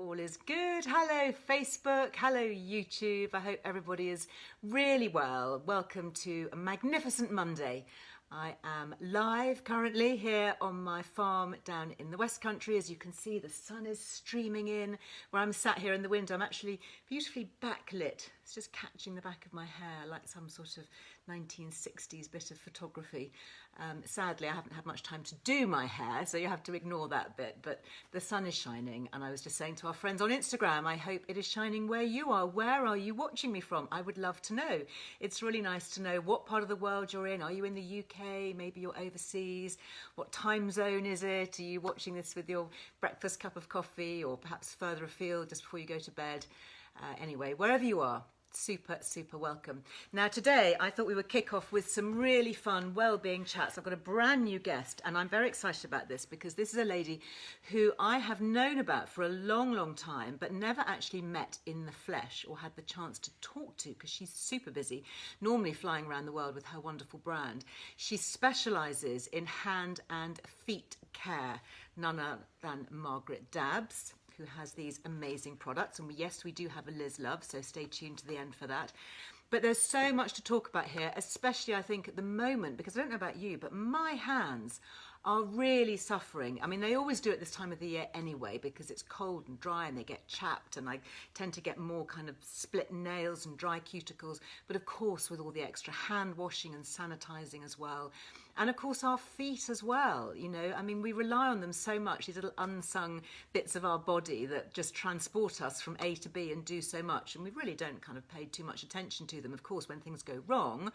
all is good. Hello Facebook, hello YouTube. I hope everybody is really well. Welcome to a magnificent Monday. I am live currently here on my farm down in the West Country. As you can see, the sun is streaming in where I'm sat here in the window. I'm actually beautifully backlit. It's just catching the back of my hair like some sort of 1960s bit of photography. Sadly, I haven't had much time to do my hair, so you have to ignore that bit, but the sun is shining, and I was just saying to our friends on Instagram, I hope it is shining where you are. Where are you watching me from? I would love to know. It's really nice to know what part of the world you're in. Are you in the UK? Maybe you're overseas. What time zone is it? Are you watching this with your breakfast cup of coffee, or perhaps further afield just before you go to bed? Anyway, wherever you are, super welcome. Now today I thought we would kick off with some really fun well-being chats. I've got a brand new guest and I'm very excited about this because this is a lady who I have known about for a long time but never actually met in the flesh or had the chance to talk to because she's super busy, normally flying around the world with her wonderful brand. She specialises in hand and feet care, none other than Margaret Dabbs, who has these amazing products. And yes, we do have a Liz Love, so stay tuned to the end for that. But there's so much to talk about here, especially I think at the moment, because I don't know about you, but my hands are really suffering. I mean, they always do at this time of the year anyway, because it's cold and dry and they get chapped, and I tend to get more kind of split nails and dry cuticles. But of course, with all the extra hand washing and sanitizing as well. And of course, our feet as well, you know, I mean, we rely on them so much, these little unsung bits of our body that just transport us from A to B and do so much. And we really don't kind of pay too much attention to them. Of course, when things go wrong,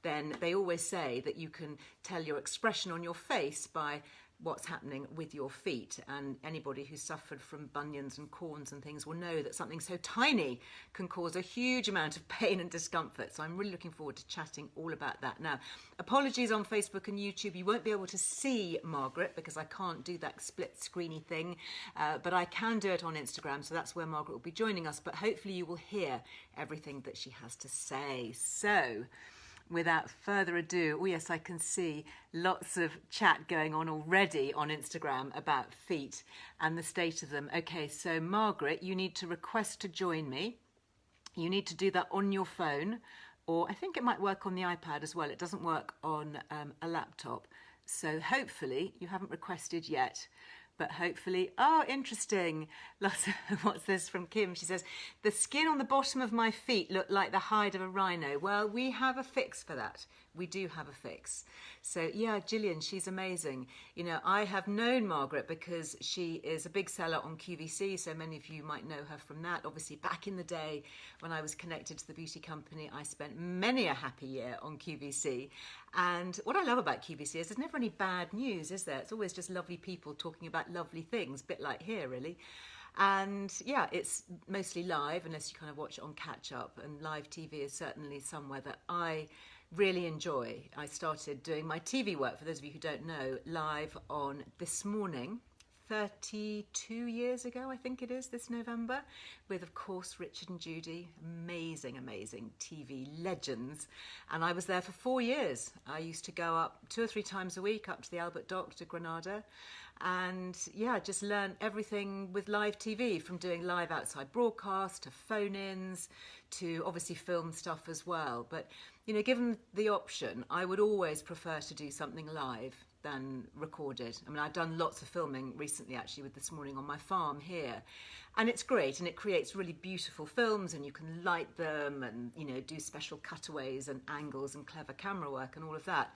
then they always say that you can tell your expression on your face by what's happening with your feet, and anybody who's suffered from bunions and corns and things will know that something so tiny can cause a huge amount of pain and discomfort. So I'm really looking forward to chatting all about that. Now, apologies on Facebook and YouTube, you won't be able to see Margaret because I can't do that split screeny thing, but I can do it on Instagram, so that's where Margaret will be joining us, but hopefully you will hear everything that she has to say. So without further ado, oh yes, I can see lots of chat going on already on Instagram about feet and the state of them. Okay, so Margaret, you need to request to join me. You need to do that on your phone, or I think it might work on the iPad as well. It doesn't work on a laptop. So hopefully you haven't requested yet. But hopefully, oh, interesting. What's this from Kim? She says, the skin on the bottom of my feet look like the hide of a rhino. Well, we have a fix for that. We do have a fix. So yeah, Gillian, she's amazing. You know, I have known Margaret because she is a big seller on QVC. So many of you might know her from that. Obviously, back in the day when I was connected to the beauty company, I spent many a happy year on QVC. And what I love about QVC is there's never any bad news, is there? It's always just lovely people talking about lovely things, a bit like here, really. And yeah, it's mostly live, unless you kind of watch it on catch up. And live TV is certainly somewhere that I really enjoy. I started doing my TV work, for those of you who don't know, live on This Morning, 32 years ago, I think it is, this November, with, of course, Richard and Judy, amazing TV legends. And I was there for 4 years. I used to go up 2 or 3 times a week up to the Albert Dock to Granada. And yeah, just learn everything with live TV, from doing live outside broadcast to phone-ins to obviously film stuff as well. But, you know, given the option, I would always prefer to do something live than recorded. I mean, I've done lots of filming recently, actually, with This Morning on my farm here. And it's great, and it creates really beautiful films, and you can light them and, you know, do special cutaways and angles and clever camera work and all of that.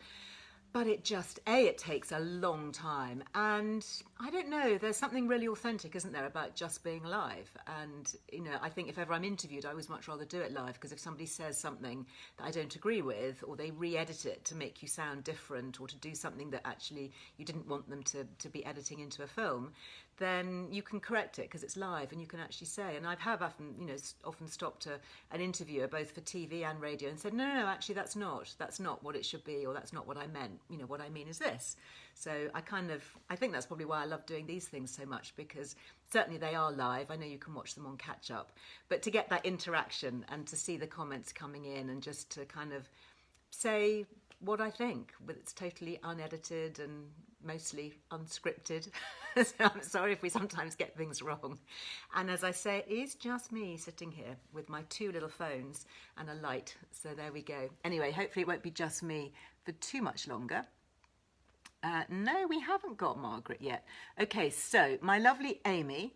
But it just, it takes a long time. And I don't know, there's something really authentic, isn't there, about just being live? And, you know, I think if ever I'm interviewed, I always much rather do it live, because if somebody says something that I don't agree with, or they re-edit it to make you sound different, or to do something that actually you didn't want them to be editing into a film, then you can correct it because it's live and you can actually say. And I have often, you know, often stopped an interviewer, both for TV and radio, and said, no, actually that's not what it should be, or that's not what I meant. You know, what I mean is this. So I think that's probably why I love doing these things so much, because certainly they are live. I know you can watch them on catch up, but to get that interaction and to see the comments coming in and just to kind of say what I think, but it's totally unedited and mostly unscripted. So I'm sorry if we sometimes get things wrong. And as I say, it is just me sitting here with my two little phones and a light. So there we go. Anyway, hopefully it won't be just me for too much longer. No, we haven't got Margaret yet. Okay, so my lovely Amy,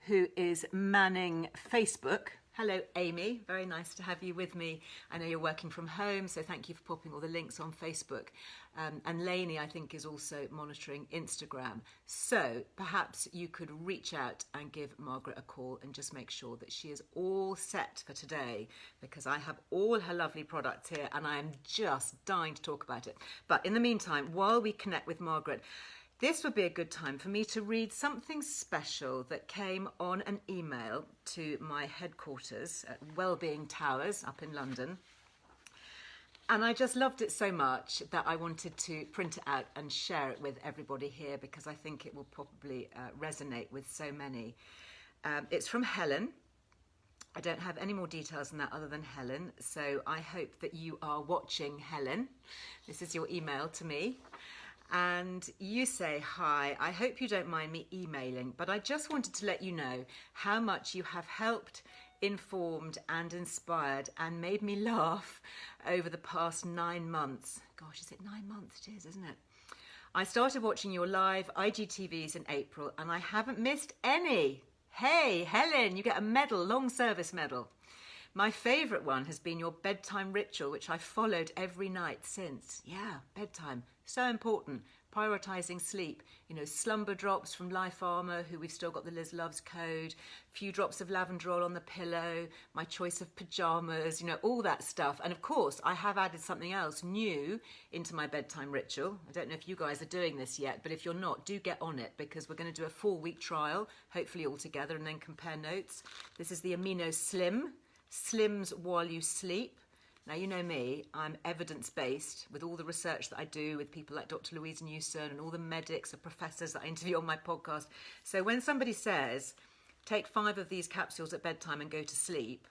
who is manning Facebook. Hello, Amy. Very nice to have you with me. I know you're working from home, so thank you for popping all the links on Facebook. And Lainey, I think, is also monitoring Instagram. So perhaps you could reach out and give Margaret a call and just make sure that she is all set for today, because I have all her lovely products here and I am just dying to talk about it. But in the meantime, while we connect with Margaret, this would be a good time for me to read something special that came on an email to my headquarters at Wellbeing Towers up in London. And I just loved it so much that I wanted to print it out and share it with everybody here, because I think it will probably resonate with so many. It's from Helen. I don't have any more details than that other than Helen. So I hope that you are watching, Helen. This is your email to me. And you say, hi, I hope you don't mind me emailing, but I just wanted to let you know how much you have helped, informed and inspired and made me laugh over the past 9 months. Gosh, is it 9 months? It is, isn't it? I started watching your live IGTVs in April and I haven't missed any. Hey, Helen, you get a medal, long service medal. My favourite one has been your bedtime ritual, which I followed every night since. Yeah, bedtime. So important. Prioritising sleep. You know, slumber drops from Life Armour, who we've still got the Liz Loves code. Few drops of lavender oil on the pillow. My choice of pyjamas. You know, all that stuff. And of course, I have added something else new into my bedtime ritual. I don't know if you guys are doing this yet, but if you're not, do get on it, because we're going to do a 4-week trial, hopefully all together, and then compare notes. This is the Amino Slim. Slims while you sleep. Now, you know me, I'm evidence-based with all the research that I do with people like Dr. Louise Newson and all the medics and professors that I interview on my podcast. So when somebody says, take 5 of these capsules at bedtime and go to sleep,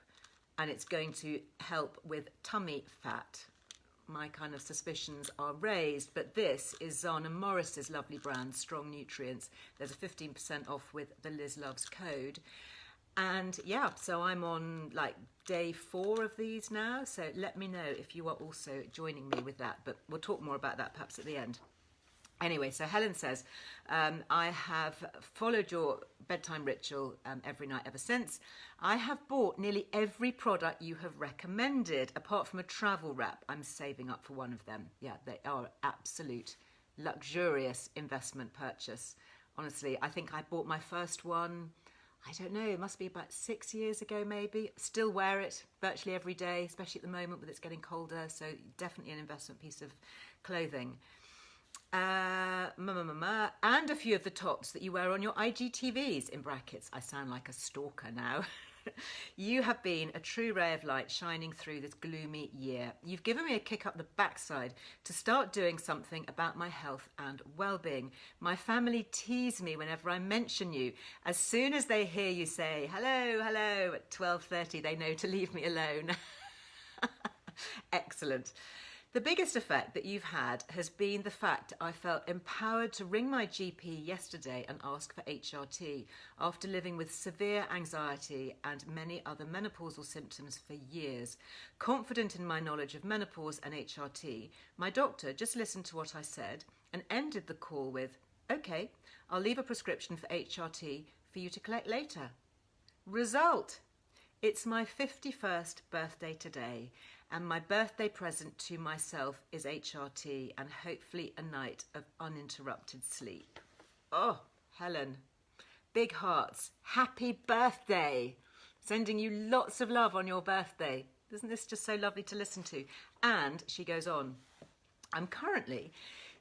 and it's going to help with tummy fat, my kind of suspicions are raised. But this is Zana Morris's lovely brand, Strong Nutrients. There's a 15% off with the Liz Loves code. And yeah, so I'm on like day 4 of these now. So let me know if you are also joining me with that. But we'll talk more about that perhaps at the end. Anyway, so Helen says, I have followed your bedtime ritual every night ever since. I have bought nearly every product you have recommended, apart from a travel wrap. I'm saving up for one of them. Yeah, they are absolute luxurious investment purchase. Honestly, I think I bought my first one, I don't know, it must be about 6 years ago maybe. Still wear it virtually every day, especially at the moment when it's getting colder. So definitely an investment piece of clothing. And a few of the tops that you wear on your IGTVs, in brackets. I sound like a stalker now. You have been a true ray of light shining through this gloomy year. You've given me a kick up the backside to start doing something about my health and well-being. My family tease me whenever I mention you. As soon as they hear you say, hello, hello, at 12:30, they know to leave me alone. Excellent. The biggest effect that you've had has been the fact I felt empowered to ring my GP yesterday and ask for HRT after living with severe anxiety and many other menopausal symptoms for years. Confident in my knowledge of menopause and HRT, my doctor just listened to what I said and ended the call with, okay, I'll leave a prescription for HRT for you to collect later. Result: it's my 51st birthday today, and my birthday present to myself is HRT and hopefully a night of uninterrupted sleep. Oh, Helen, big hearts. Happy birthday. Sending you lots of love on your birthday. Isn't this just so lovely to listen to? And she goes on, I'm currently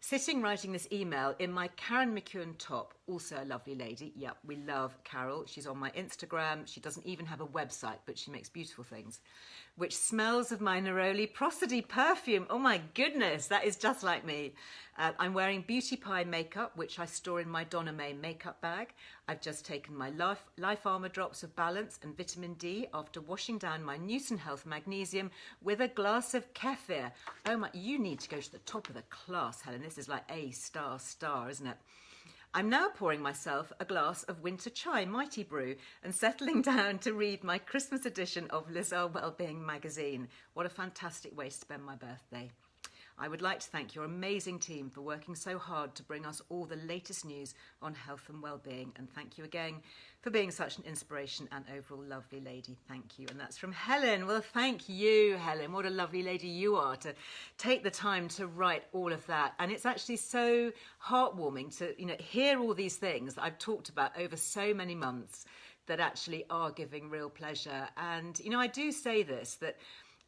sitting writing this email in my Karen McEwen top, also a lovely lady. Yep, we love Carol. She's on my Instagram. She doesn't even have a website, but she makes beautiful things. Which smells of my Neroli Prosody perfume. Oh my goodness, that is just like me. I'm wearing Beauty Pie makeup, which I store in my Donna May makeup bag. I've just taken my Life Armour drops of balance and vitamin D after washing down my Newton Health magnesium with a glass of kefir. Oh my, you need to go to the top of the class, Helen. This is like A star, isn't it? I'm now pouring myself a glass of winter chai mighty brew and settling down to read my Christmas edition of Earle Wellbeing magazine. What a fantastic way to spend my birthday. I would like to thank your amazing team for working so hard to bring us all the latest news on health and well-being. And thank you again for being such an inspiration and overall lovely lady. Thank you. And that's from Helen. Well, thank you, Helen. What a lovely lady you are to take the time to write all of that. And it's actually so heartwarming to, hear all these things that I've talked about over so many months that actually are giving real pleasure. And, I do say this, that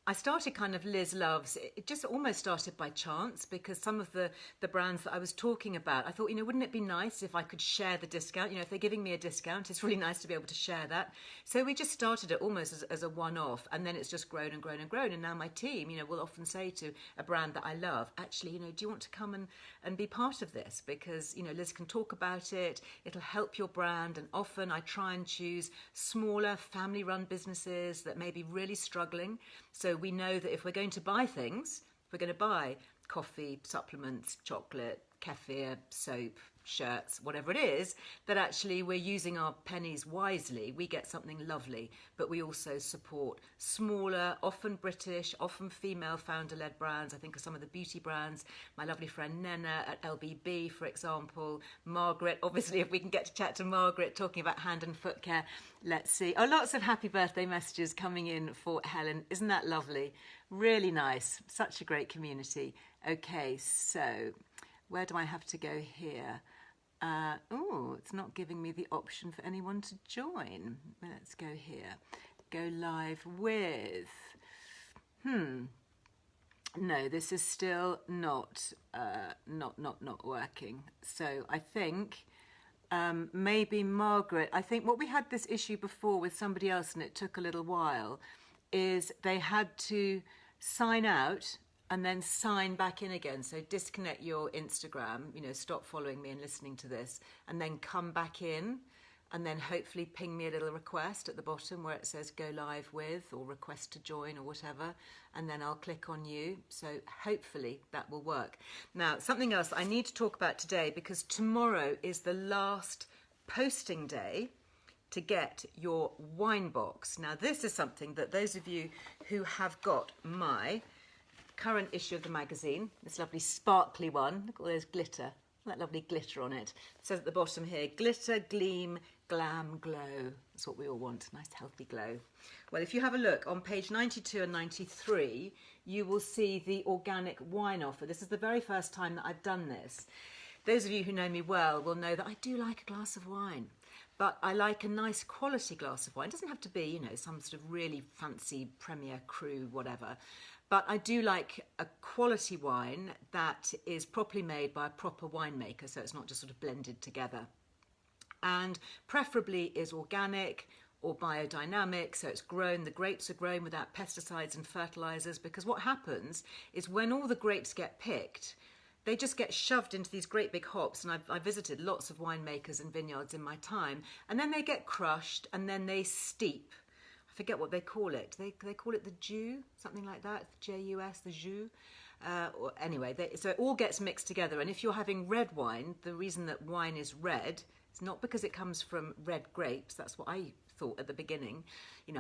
I started kind of Liz Loves. It just almost started by chance because some of the brands that I was talking about, I thought, wouldn't it be nice if I could share the discount? If they're giving me a discount, it's really nice to be able to share that. So we just started it almost as a one-off, and then it's just grown and grown and grown. And now my team, will often say to a brand that I love, actually, do you want to come and be part of this? Because, Liz can talk about it. It'll help your brand. And often I try and choose smaller family-run businesses that may be really struggling. So we know that if we're going to buy things, we're going to buy coffee, supplements, chocolate, kefir, soap, shirts, whatever it is, that actually we're using our pennies wisely. We get something lovely, but we also support smaller, often British, often female founder-led brands. I think of some of the beauty brands, my lovely friend Nena at LBB, for example, Margaret, obviously if we can get to chat to Margaret talking about hand and foot care. Let's see. Oh, lots of happy birthday messages coming in for Helen. Isn't that lovely? Really nice. Such a great community. Okay, so where do I have to go here? It's not giving me the option for anyone to join. Let's go here. Go live with. No, this is still not working. So I think maybe Margaret. I think what we had this issue before with somebody else, and it took a little while, is they had to sign out and then sign back in again. So disconnect your Instagram, stop following me and listening to this, and then come back in, and then hopefully ping me a little request at the bottom where it says go live with or request to join or whatever, and then I'll click on you. So hopefully that will work. Now, something else I need to talk about today, because tomorrow is the last posting day to get your wine box. Now, this is something that those of you who have got my current issue of the magazine, this lovely sparkly one, look at all those glitter, that lovely glitter on it. It says at the bottom here, glitter, gleam, glam, glow. That's what we all want, nice healthy glow. Well, if you have a look on page 92 and 93, you will see the organic wine offer. This is the very first time that I've done this. Those of you who know me well will know that I do like a glass of wine, but I like a nice quality glass of wine. It doesn't have to be, some sort of really fancy Premier Cru, whatever. But I do like a quality wine that is properly made by a proper winemaker, so it's not just sort of blended together. And preferably is organic or biodynamic, so it's grown, the grapes are grown without pesticides and fertilizers, because what happens is when all the grapes get picked, they just get shoved into these great big hops, and I've visited lots of winemakers and vineyards in my time, and then they get crushed and then they steep. I forget what they call it. They call it the jus, something like that, J-U-S, the jus. Anyway, so it all gets mixed together. And if you're having red wine, the reason that wine is red, it's not because it comes from red grapes. That's what I thought at the beginning.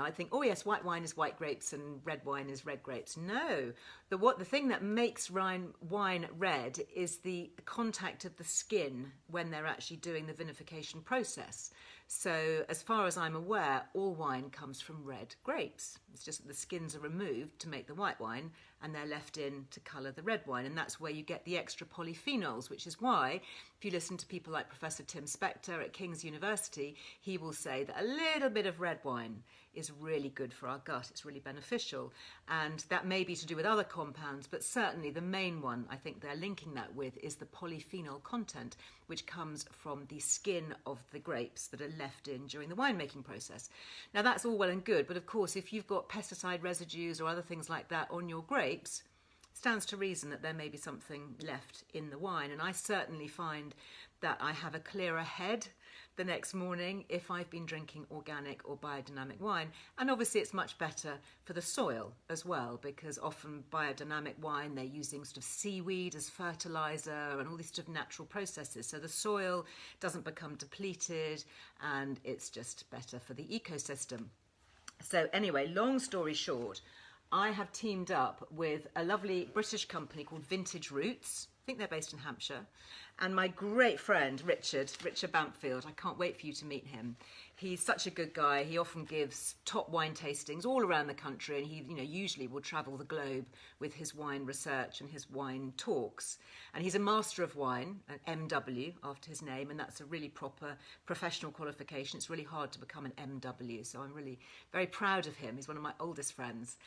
I think, oh yes, white wine is white grapes and red wine is red grapes. No, the thing that makes wine red is the contact of the skin when they're actually doing the vinification process. So as far as I'm aware, all wine comes from red grapes. It's just that the skins are removed to make the white wine and they're left in to colour the red wine. And that's where you get the extra polyphenols, which is why if you listen to people like Professor Tim Spector at King's University, he will say that a little bit of red wine is really good for our gut. It's really beneficial. And that may be to do with other compounds, but certainly the main one I think they're linking that with is the polyphenol content, which comes from the skin of the grapes that are left in during the winemaking process. Now that's all well and good, but of course if you've got pesticide residues or other things like that on your grapes, it stands to reason that there may be something left in the wine. And I certainly find that I have a clearer head the next morning if I've been drinking organic or biodynamic wine. And obviously it's much better for the soil as well, because often biodynamic wine, they're using sort of seaweed as fertilizer and all these sort of natural processes. So the soil doesn't become depleted and it's just better for the ecosystem. So anyway, long story short, I have teamed up with a lovely British company called Vintage Roots. I think they're based in Hampshire. And my great friend, Richard Bampfield, I can't wait for you to meet him. He's such a good guy. He often gives top wine tastings all around the country, and he, usually will travel the globe with his wine research and his wine talks. And he's a master of wine, an MW after his name, and that's a really proper professional qualification. It's really hard to become an MW, so I'm really very proud of him. He's one of my oldest friends.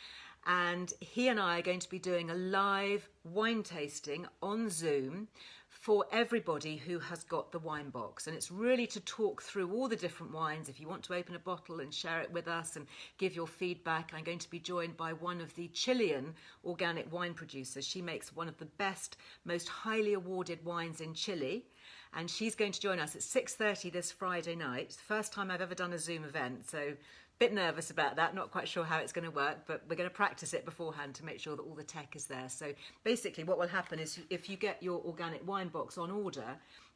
And he and I are going to be doing a live wine tasting on Zoom for everybody who has got the wine box. And it's really to talk through all the different wines. If you want to open a bottle and share it with us and give your feedback, I'm going to be joined by one of the Chilean organic wine producers. She makes one of the best, most highly awarded wines in Chile. And she's going to join us at 6:30 this Friday night. It's the first time I've ever done a Zoom event, so bit nervous about that, not quite sure how it's going to work, but we're going to practice it beforehand to make sure that all the tech is there. So basically what will happen is if you get your organic wine box on order,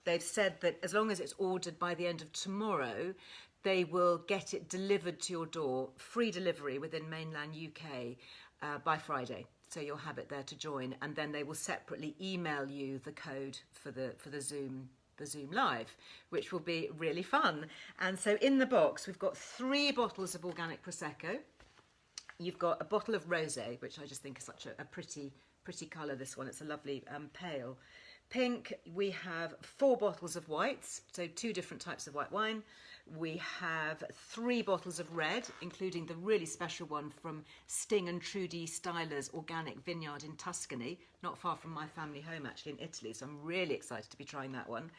they've said that as long as it's ordered by the end of tomorrow, they will get it delivered to your door, free delivery within mainland UK by Friday. So you'll have it there to join, and then they will separately email you the code for the Zoom Live, which will be really fun. And so in the box, we've got 3 bottles of organic Prosecco. You've got a bottle of rosé, which I just think is such a pretty colour, this one. It's a lovely pale pink. We have 4 bottles of whites, so 2 different types of white wine. We have 3 bottles of red, including the really special one from Sting and Trudy Styler's Organic Vineyard in Tuscany, not far from my family home actually in Italy, so I'm really excited to be trying that one.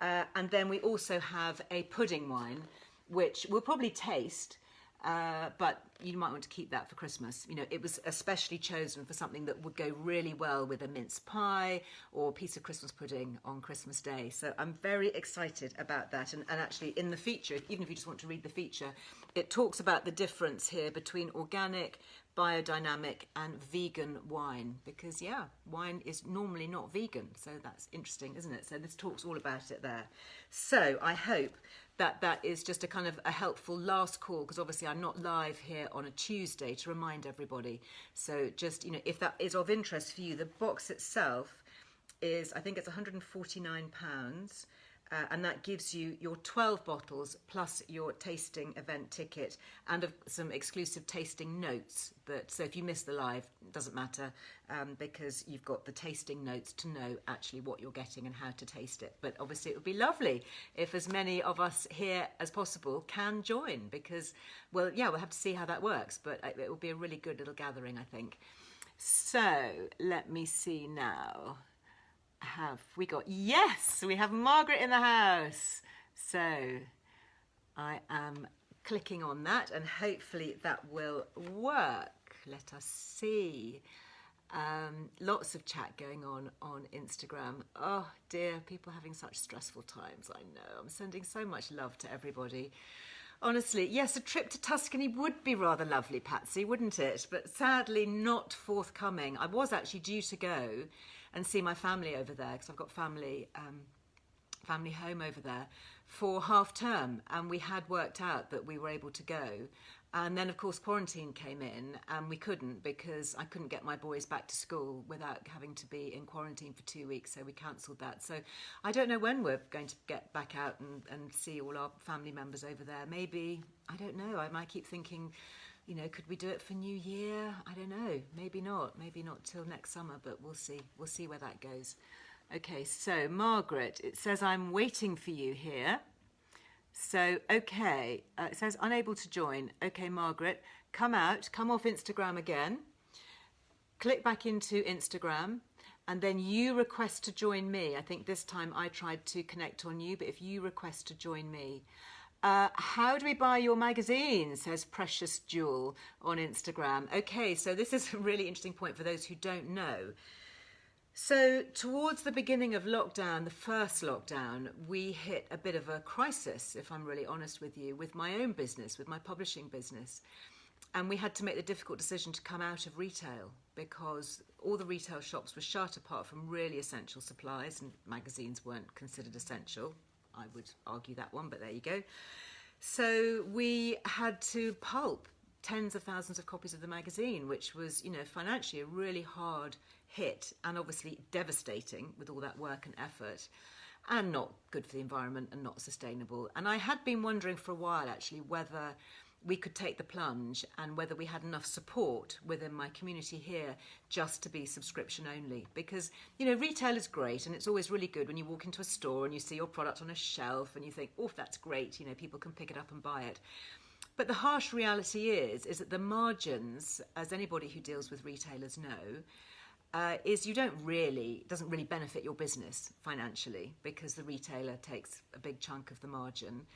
And then we also have a pudding wine, which we'll probably taste, but you might want to keep that for Christmas. It was especially chosen for something that would go really well with a mince pie or a piece of Christmas pudding on Christmas Day. So I'm very excited about that. And actually in the feature, even if you just want to read the feature, it talks about the difference here between organic, biodynamic and vegan wine, because wine is normally not vegan. So that's interesting, isn't it? So this talks all about it there. So I hope that is just a kind of a helpful last call, because obviously I'm not live here on a Tuesday, to remind everybody. So just, if that is of interest for you, the box itself is, I think it's £149. And that gives you your 12 bottles plus your tasting event ticket and some exclusive tasting notes. So if you miss the live, it doesn't matter, because you've got the tasting notes to know actually what you're getting and how to taste it. But obviously it would be lovely if as many of us here as possible can join, because, we'll have to see how that works, but it will be a really good little gathering, I think. So let me see now. Have we got, yes, we have Margaret in the house. So I am clicking on that and hopefully that will work. Let us see. Lots of chat going on Instagram. Oh dear, people having such stressful times. I know, I'm sending so much love to everybody. Honestly, yes, a trip to Tuscany would be rather lovely, Patsy, wouldn't it? But sadly not forthcoming. I was actually due to go and see my family over there, because I've got family home over there for half term, and we had worked out that we were able to go. And then of course quarantine came in and we couldn't, because I couldn't get my boys back to school without having to be in quarantine for 2 weeks, so we cancelled that. So I don't know when we're going to get back out and see all our family members over there. Maybe, I don't know, I might keep thinking, could we do it for New Year? I don't know, maybe not till next summer, but we'll see where that goes. Okay, so Margaret, it says I'm waiting for you here. So, okay, it says unable to join. Okay, Margaret, come off Instagram again, click back into Instagram, and then you request to join me. I think this time I tried to connect on you, but if you request to join me, how do we buy your magazine, says Precious Jewel on Instagram. Okay, so this is a really interesting point for those who don't know. So towards the beginning of lockdown, the first lockdown, we hit a bit of a crisis, if I'm really honest with you, with my own business, with my publishing business. And we had to make the difficult decision to come out of retail because all the retail shops were shut apart from really essential supplies, and magazines weren't considered essential. I would argue that one, but there you go. So we had to pulp tens of thousands of copies of the magazine, which was, financially a really hard hit and obviously devastating with all that work and effort, and not good for the environment and not sustainable. And I had been wondering for a while actually whether we could take the plunge and whether we had enough support within my community here just to be subscription only. Because, retail is great and it's always really good when you walk into a store and you see your product on a shelf and you think, oh, that's great, people can pick it up and buy it. But the harsh reality is that the margins, as anybody who deals with retailers know, is doesn't really benefit your business financially because the retailer takes a big chunk of the margin.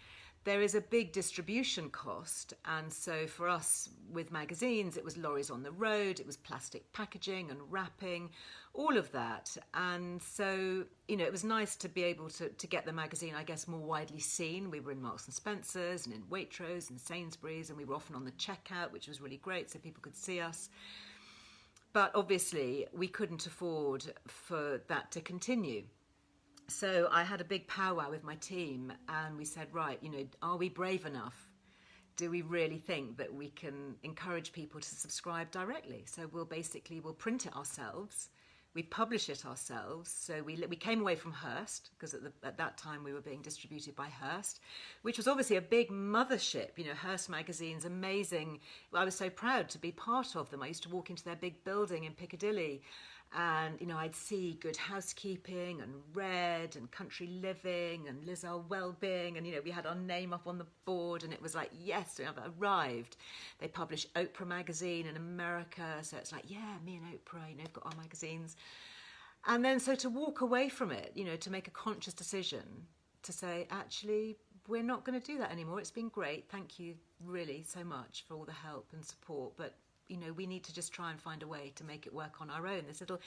There is a big distribution cost, and so for us with magazines, it was lorries on the road, it was plastic packaging and wrapping, all of that. And so, it was nice to be able to get the magazine, I guess, more widely seen. We were in Marks and Spencer's and in Waitrose and Sainsbury's, and we were often on the checkout, which was really great, so people could see us. But obviously, we couldn't afford for that to continue. So I had a big powwow with my team and we said, right, are we brave enough? Do we really think that we can encourage people to subscribe directly? So we'll print it ourselves. We publish it ourselves. So we came away from Hearst because at that time we were being distributed by Hearst, which was obviously a big mothership. Hearst magazine's amazing. I was so proud to be part of them. I used to walk into their big building in Piccadilly and, I'd see Good Housekeeping and Red and Country Living and Earle Wellbeing. And, we had our name up on the board and it was like, yes, we have arrived. They publish Oprah magazine in America. So it's like, yeah, me and Oprah, have got our magazines. And then so to walk away from it, to make a conscious decision to say, actually, we're not going to do that anymore. It's been great. Thank you really so much for all the help and support. But we need to just try and find a way to make it work on our own. This little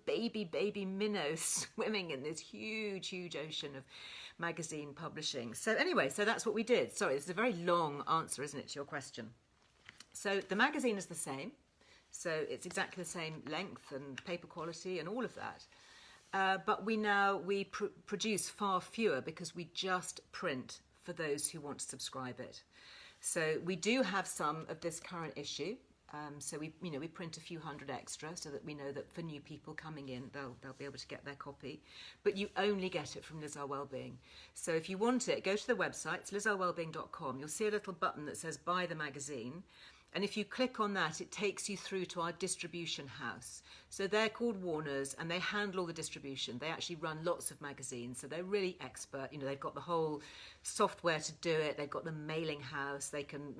baby minnow swimming in this huge ocean of magazine publishing. So anyway, so that's what we did. Sorry, this is a very long answer, isn't it, to your question? So the magazine is the same. So it's exactly the same length and paper quality and all of that. But we produce far fewer because we just print for those who want to subscribe it. So we do have some of this current issue. So we print a few hundred extra so that we know that for new people coming in, they'll be able to get their copy. But you only get it from Earle Wellbeing. So if you want it, go to the website, it's lizelwellbeing.com. You'll see a little button that says buy the magazine. And if you click on that, it takes you through to our distribution house. So they're called Warners and they handle all the distribution. They actually run lots of magazines. So they're really expert. They've got the whole software to do it. They've got the mailing house. They can,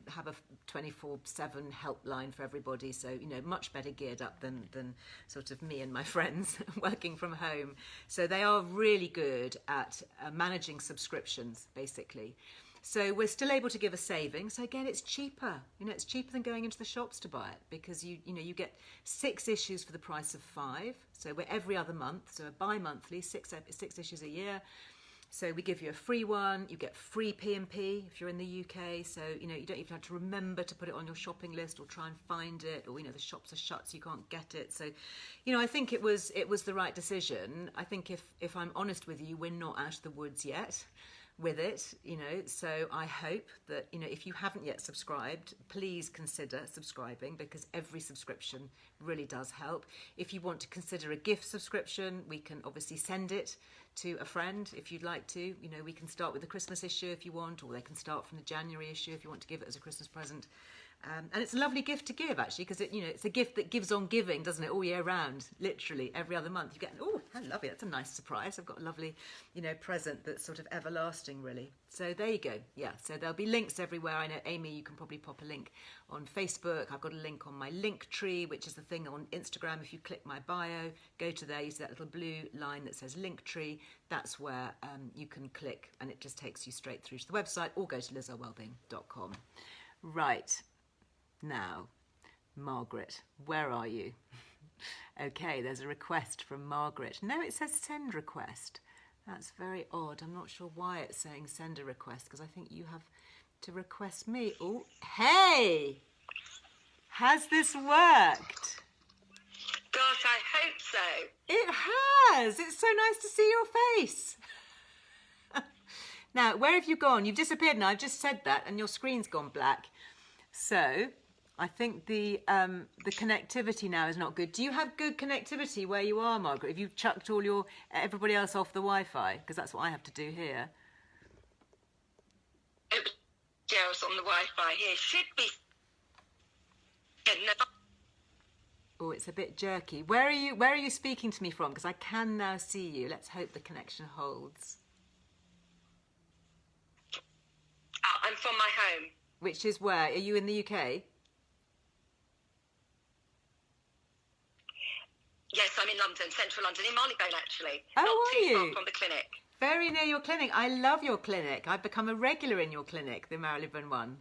have a 24/7 helpline for everybody. So, much better geared up than sort of me and my friends working from home. So they are really good at managing subscriptions, basically. So we're still able to give a saving. So again, it's cheaper. It's cheaper than going into the shops to buy it because you get 6 issues for the price of 5. So we're every other month. So bi-monthly, 6 issues a year. So we give you a free one. You get free P&P if you're in the UK. So you don't even have to remember to put it on your shopping list or try and find it. Or the shops are shut, so you can't get it. So I think it was the right decision. I think if I'm honest with you, we're not out of the woods yet with it, so I hope that, if you haven't yet subscribed, please consider subscribing because every subscription really does help. If you want to consider a gift subscription, we can obviously send it to a friend if you'd like to. We can start with the Christmas issue if you want, or they can start from the January issue if you want to give it as a Christmas present. And it's a lovely gift to give, actually, because it's a gift that gives on giving, doesn't it, all year round, literally every other month. You get, oh, I love it, that's a nice surprise. I've got a lovely, present that's sort of everlasting, really. So there you go. Yeah, so there'll be links everywhere. I know, Amy, you can probably pop a link on Facebook. I've got a link on my link tree, which is the thing on Instagram. If you click my bio, go to there, you see that little blue line that says link tree. That's where you can click, and it just takes you straight through to the website, or go to lizearlewellbeing.com. Right, now, Margaret, where are you? Okay, there's a request from Margaret. No, it says send request. That's very odd. I'm not sure why it's saying send a request, because I think you have to request me. Oh, hey! Has this worked? Gosh, I hope so. It has. It's so nice to see your face. Now, where have you gone? You've disappeared now. I've just said that, and your screen's gone black. So I think the connectivity now is not good. Do you have good connectivity where you are, Margaret? Have you chucked everybody else off the Wi-Fi? Because that's what I have to do here. Yeah, I was on the Wi-Fi here. Should be. Oh, it's a bit jerky. Where are you speaking to me from? Because I can now see you. Let's hope the connection holds. I'm from my home. Which is where? Are you in the UK? Yes, I'm in London, central London, in Marylebone actually. Oh, not are too you? far from the clinic. Very near your clinic. I love your clinic. I've become a regular in your clinic, the Marylebone one.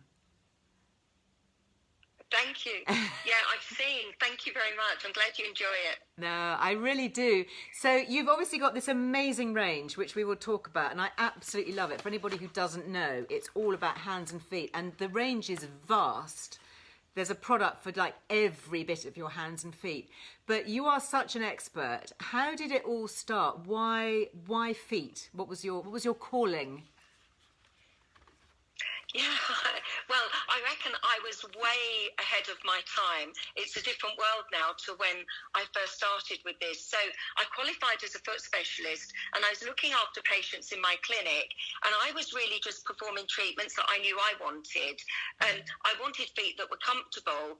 Thank you. Yeah, I've seen. Thank you very much. I'm glad you enjoy it. No, I really do. So you've obviously got this amazing range, which we will talk about, and I absolutely love it. For anybody who doesn't know, it's all about hands and feet, and the range is vast. There's a product for like every bit of your hands and feet. But you are such an expert. How did it all start? Why feet? What was your calling? Yeah, well, I reckon I was way ahead of my time. It's a different world now to when I first started with this. So I qualified as a foot specialist, and I was looking after patients in my clinic, and I was really just performing treatments that I knew I wanted. And I wanted feet that were comfortable,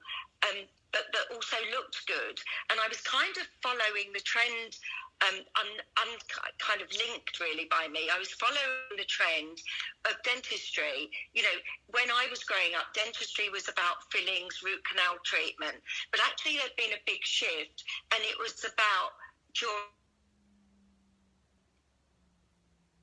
but that also looked good. And I was kind of following the trend, kind of linked really by me. I was following the trend of dentistry. You know, when I was growing up, dentistry was about fillings, root canal treatment. But actually there'd been a big shift, and it was about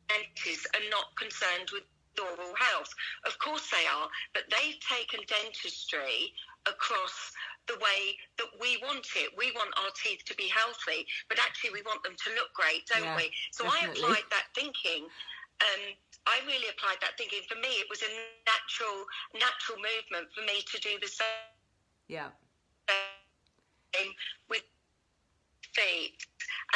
dentists are not concerned with oral health. Of course they are, but they've taken dentistry across the way that we want it. We want our teeth to be healthy, but actually we want them to look great, don't we? So definitely. I applied that thinking. I really applied that thinking. For me, it was a natural movement for me to do the same. Yeah. With feet,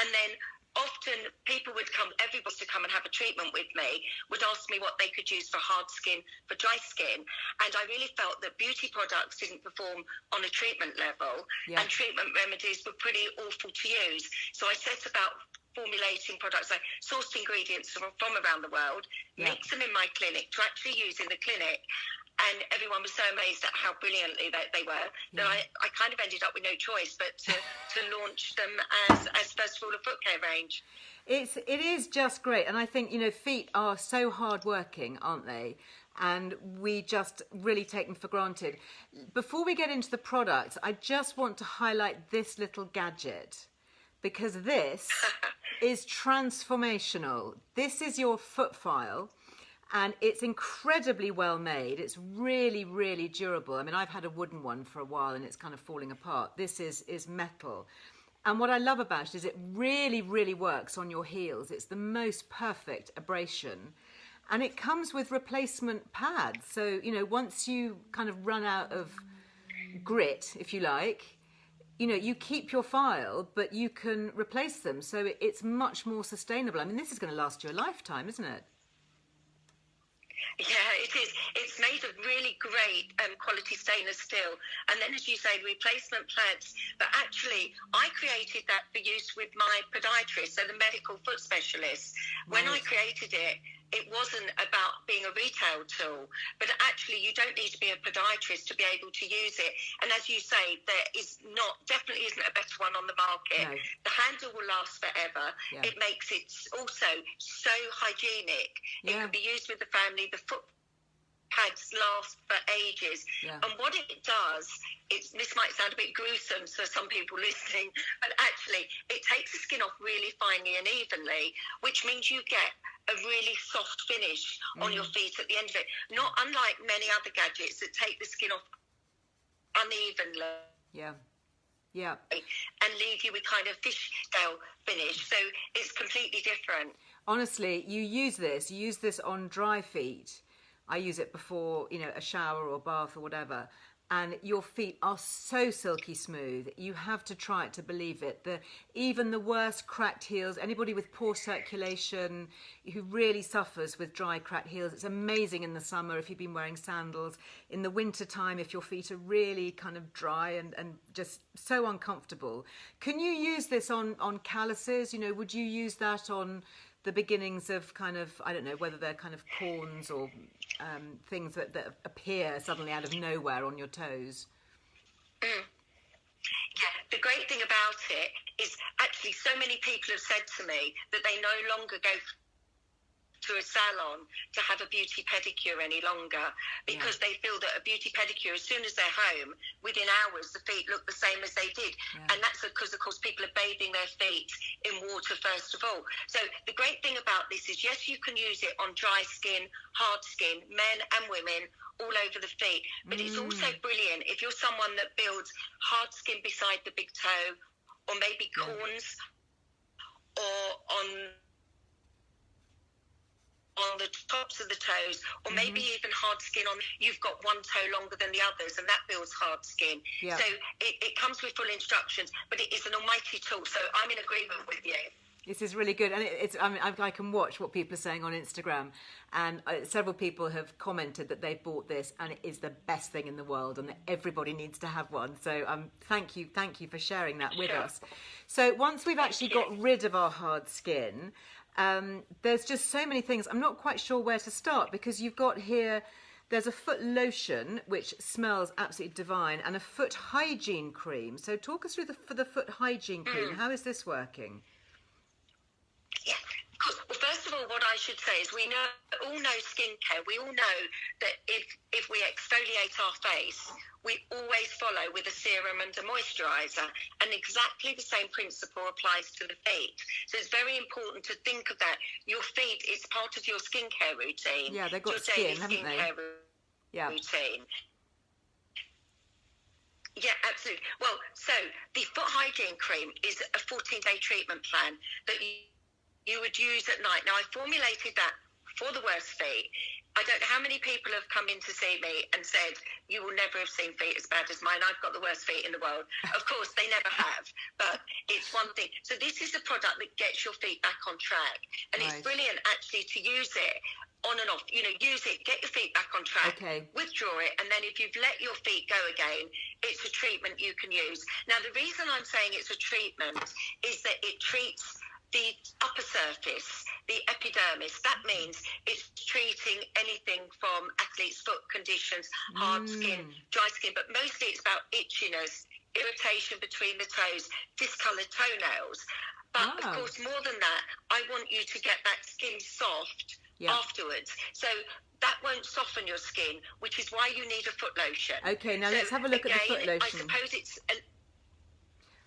and then often people would come, everybody to come and have a treatment with me, would ask me what they could use for hard skin, for dry skin. And I really felt that beauty products didn't perform on a treatment level, and treatment remedies were pretty awful to use. So I set about formulating products. I sourced ingredients from around the world, mix them in my clinic to actually use in the clinic. And everyone was so amazed at how brilliantly they were that I kind of ended up with no choice but to launch them as first of all a foot care range. It is just great, and I think, you know, feet are so hard working, aren't they? And we just really take them for granted. Before we get into the products, I just want to highlight this little gadget, because this is transformational. This is your foot file. And it's incredibly well made. It's really, really durable. I mean, I've had a wooden one for a while and it's kind of falling apart. This is metal. And what I love about it is it really, really works on your heels. It's the most perfect abrasion. And it comes with replacement pads. So, you know, once you kind of run out of grit, if you like, you know, you keep your file, but you can replace them. So it's much more sustainable. I mean, this is going to last you a lifetime, isn't it? Yeah, it is. It's made of really great quality stainless steel. And then, as you say, replacement pads. But actually, I created that for use with my podiatrist, so the medical foot specialist. When I created it, it wasn't about being a retail tool, but actually you don't need to be a podiatrist to be able to use it. And as you say, there is definitely isn't a better one on the market. No. The handle will last forever. Yeah. It makes it also so hygienic. It Yeah. can be used with the family. The foot pads last for ages. Yeah. And what it does, this might sound a bit gruesome for some people listening, but actually it takes the skin off really finely and evenly, which means you get a really soft finish on your feet at the end of it. Not unlike many other gadgets that take the skin off unevenly. Yeah. Yeah. And leave you with kind of fish scale finish. So it's completely different. Honestly, you use this on dry feet. I use it before, a shower or bath or whatever. And your feet are so silky smooth. You have to try it to believe it. Even the worst cracked heels, anybody with poor circulation who really suffers with dry cracked heels, it's amazing in the summer if you've been wearing sandals. In the winter time, if your feet are really kind of dry and just so uncomfortable. Can you use this on calluses? Would you use that on the beginnings of kind of, I don't know, whether they're kind of corns or things that appear suddenly out of nowhere on your toes? Yeah, the great thing about it is actually so many people have said to me that they no longer go to a salon to have a beauty pedicure any longer because they feel that a beauty pedicure, as soon as they're home, within hours the feet look the same as they did. And that's because, of course, people are bathing their feet in water first of all. So the great thing about this is, yes, you can use it on dry skin, hard skin, men and women, all over the feet, but it's also brilliant if you're someone that builds hard skin beside the big toe, or maybe corns, or on the tops of the toes, or maybe even hard skin on, you've got one toe longer than the others, and that builds hard skin. Yeah. So it comes with full instructions, but it is an almighty tool. So I'm in agreement with you. This is really good, and I can watch what people are saying on Instagram, and several people have commented that they bought this, and it is the best thing in the world, and that everybody needs to have one. So thank you for sharing that with us. So once we've actually got rid of our hard skin, there's just so many things. I'm not quite sure where to start, because you've got here, there's a foot lotion, which smells absolutely divine, and a foot hygiene cream. So talk us through the foot hygiene cream. How is this working? Yeah, of course. Well, first of all, what I should say is we all know skincare. We all know that if we exfoliate our face, we always follow with a serum and a moisturiser, and exactly the same principle applies to the feet. So it's very important to think of that. Your feet, it's part of your skincare routine. Yeah, they've got your skin, daily haven't they? Skincare routine. Yeah, absolutely. Well, so the foot hygiene cream is a 14-day treatment plan that you would use at night. Now, I formulated that for the worst feet. I don't know how many people have come in to see me and said, you will never have seen feet as bad as mine. I've got the worst feet in the world. Of course, they never have, but it's one thing. So this is a product that gets your feet back on track. And it's brilliant, actually, to use it on and off. Use it, get your feet back on track, withdraw it, and then if you've let your feet go again, it's a treatment you can use. Now, the reason I'm saying it's a treatment is that it treats the upper surface, the epidermis. That means it's treating anything from athlete's foot conditions, hard skin, dry skin, but mostly it's about itchiness, irritation between the toes, discoloured toenails. But of course, more than that, I want you to get that skin soft afterwards. So that won't soften your skin, which is why you need a foot lotion. Okay, now let's have a look at the foot lotion. I suppose it's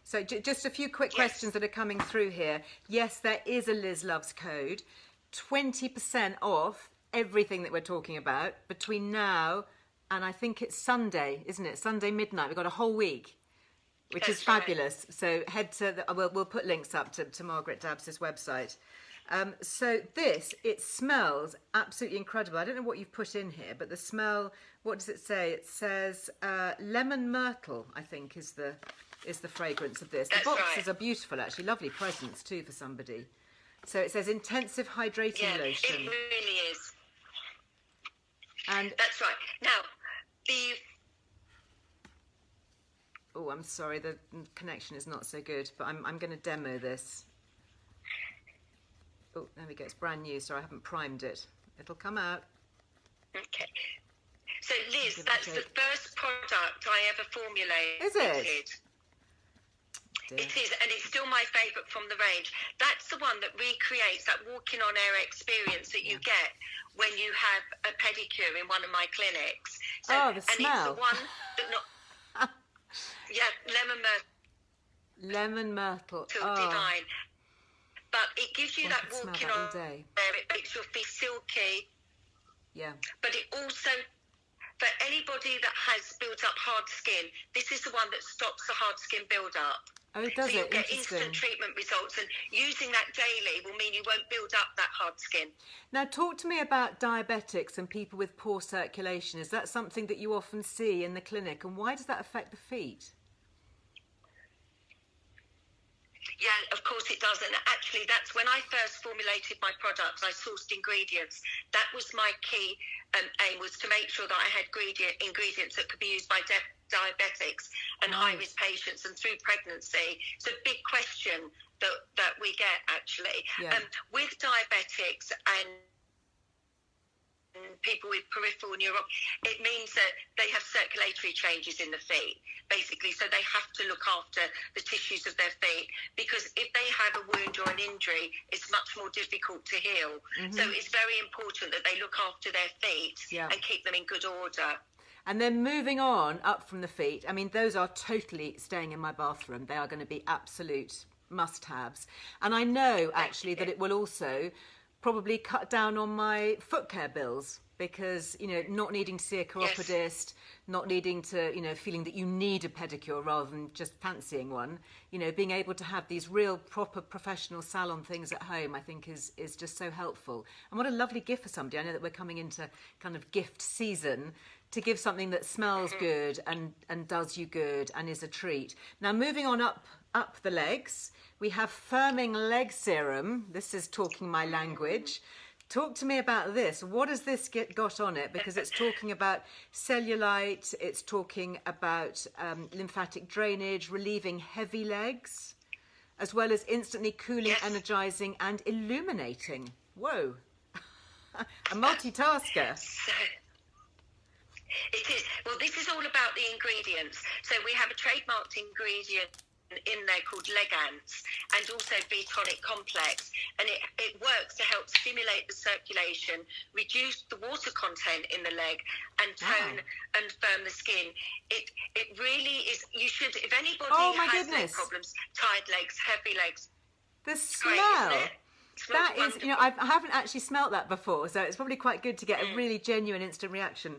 So just a few quick questions that are coming through here. Yes, there is a Liz Loves code. 20% off everything that we're talking about between now and I think it's Sunday, isn't it? Sunday midnight. We've got a whole week, which is fabulous. Right. So head to, we'll put links up to Margaret Dabbs' website. So it smells absolutely incredible. I don't know what you've put in here, but the smell, what does it say? It says lemon myrtle, I think, is the fragrance of this. The boxes are beautiful, actually. Lovely presents, too, for somebody. So it says intensive hydrating lotion. It really is. And that's right. Now, Oh, I'm sorry, the connection is not so good, but I'm going to demo this. Oh, there we go. It's brand new, so I haven't primed it. It'll come out. Okay. So, Liz, that's the first product I ever formulated. Is it? It is, and it's still my favourite from the range. That's the one that recreates that walking on air experience that you get when you have a pedicure in one of my clinics. So, the smell. And it's the one that lemon myrtle. Lemon myrtle. Divine. But it gives you that walking on air. It makes your feet silky. Yeah. But it also, for anybody that has built up hard skin, this is the one that stops the hard skin build up. Oh, it does. So you'll get instant treatment results, and using that daily will mean you won't build up that hard skin. Now, talk to me about diabetics and people with poor circulation. Is that something that you often see in the clinic, and why does that affect the feet? Yeah, of course it does. And actually, that's when I first formulated my products. I sourced ingredients. That was my key aim, was to make sure that I had ingredients that could be used by diabetics and high-risk patients and through pregnancy. It's a big question that we get, actually. Yeah. With diabetics and people with peripheral neuropathy, it means that they have circulatory changes in the feet, basically. So they have to look after the tissues of their feet, because if they have a wound or an injury, it's much more difficult to heal. Mm-hmm. So it's very important that they look after their feet and keep them in good order. And then moving on up from the feet, I mean, those are totally staying in my bathroom. They are going to be absolute must-haves. And I know, actually, that it will also probably cut down on my foot care bills, because, you know, not needing to see a chiropodist, not needing to, you know, feeling that you need a pedicure rather than just fancying one, you know, being able to have these real proper professional salon things at home, I think is just so helpful. And what a lovely gift for somebody. I know that we're coming into kind of gift season, to give something that smells good and does you good and is a treat. Now, moving on up the legs, we have firming leg serum. This is talking my language. Talk to me about this. What has this got on it? Because it's talking about cellulite, it's talking about lymphatic drainage, relieving heavy legs, as well as instantly cooling, energizing and illuminating. Whoa. A multitasker. It is. Well, this is all about the ingredients. So we have a trademarked ingredient in there called Leg and also B-tonic complex, and it works to help stimulate the circulation, reduce the water content in the leg, and tone and firm the skin. It really is. You should, if anybody has leg problems, tired legs, heavy legs. The smell. That is, you know, I haven't actually smelt that before, so it's probably quite good to get a really genuine instant reaction.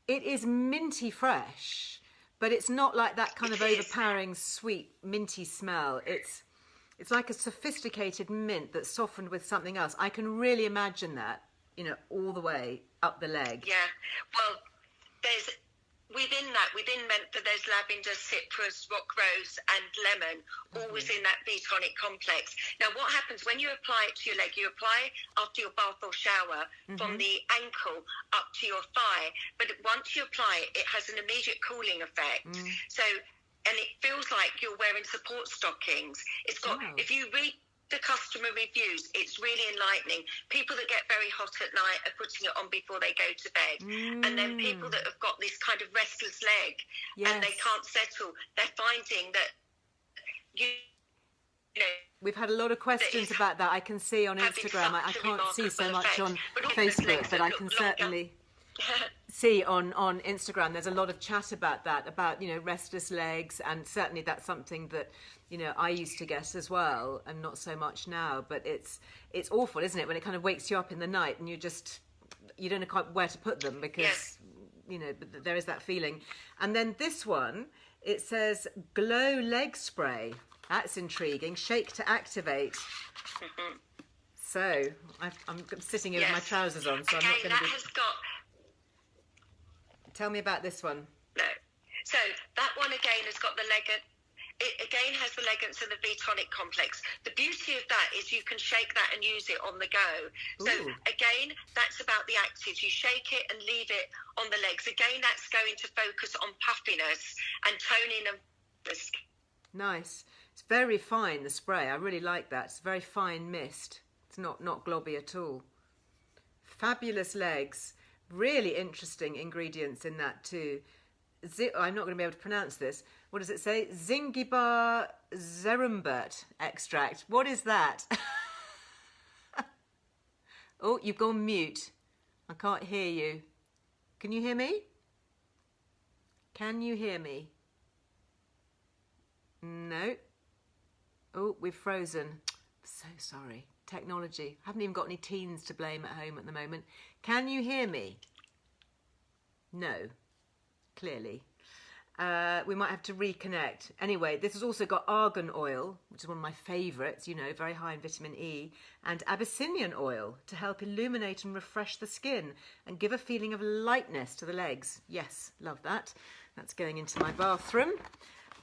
It is minty fresh, but it's not like that kind of overpowering sweet minty smell. It's like a sophisticated mint that's softened with something else. I can really imagine that, you know, all the way up the leg. Yeah. Well, there's within mentha, there's lavender, citrus, rock rose and lemon, all within that B-tonic complex. Now, what happens when you apply it to your leg, you apply it after your bath or shower from the ankle up to your thigh. But once you apply it, it has an immediate cooling effect. So, and it feels like you're wearing support stockings. It's got, if you read the customer reviews, it's really enlightening. People that get very hot at night are putting it on before they go to bed. And then people that have got this kind of restless leg and they can't settle, they're finding that you know, we've had a lot of questions about that. I can see on Instagram. I can't see so much on Facebook, but I can certainly see on Instagram there's a lot of chat about that, about, you know, restless legs, and certainly that's something that, you know, I used to get as well, and not so much now. But it's awful, isn't it, when it kind of wakes you up in the night and you don't know quite where to put them, because you know, there is that feeling. And then this one, it says Glow Leg Spray. That's intriguing. Shake to activate. So I'm sitting here with my trousers on, so I'm not going to be... Tell me about this one. No. So that one again has got the Legant. It again has the Legants and the B-tonic complex. The beauty of that is you can shake that and use it on the go. So again, that's about the actives. You shake it and leave it on the legs. Again, that's going to focus on puffiness and toning of the skin. Nice. It's very fine, the spray. I really like that. It's a very fine mist. It's It's not globby at all. Fabulous legs. Really interesting ingredients in that too. I'm not going to be able to pronounce this. What does it say? Zingiber zerumbert extract. What is that? Oh, you've gone mute. I can't hear you. Can you hear me? Can you hear me? No. Oh, we've frozen. So sorry. Technology. I haven't even got any teens to blame at home at the moment. Can you hear me? No. Clearly. We might have to reconnect. Anyway, this has also got Argan Oil, which is one of my favourites, you know, very high in vitamin E, and Abyssinian oil to help illuminate and refresh the skin and give a feeling of lightness to the legs. Yes, love that. That's going into my bathroom.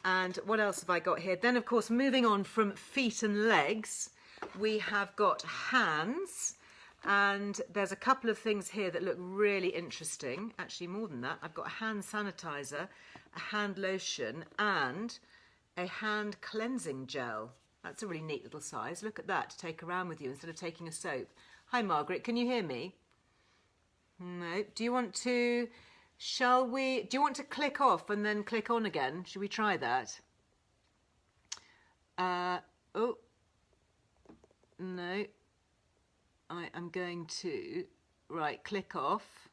And what else have I got here? Then, of course, moving on from feet and legs, we have got hands. And there's a couple of things here that look really interesting. Actually, more than that, I've got a hand sanitizer, a hand lotion, and a hand cleansing gel. That's a really neat little size. Look at that, to take around with you instead of taking a soap. Hi, Margaret, can you hear me? No. Do you want to click off and then click on again? Should we try that? Oh, no. I am going to, click off.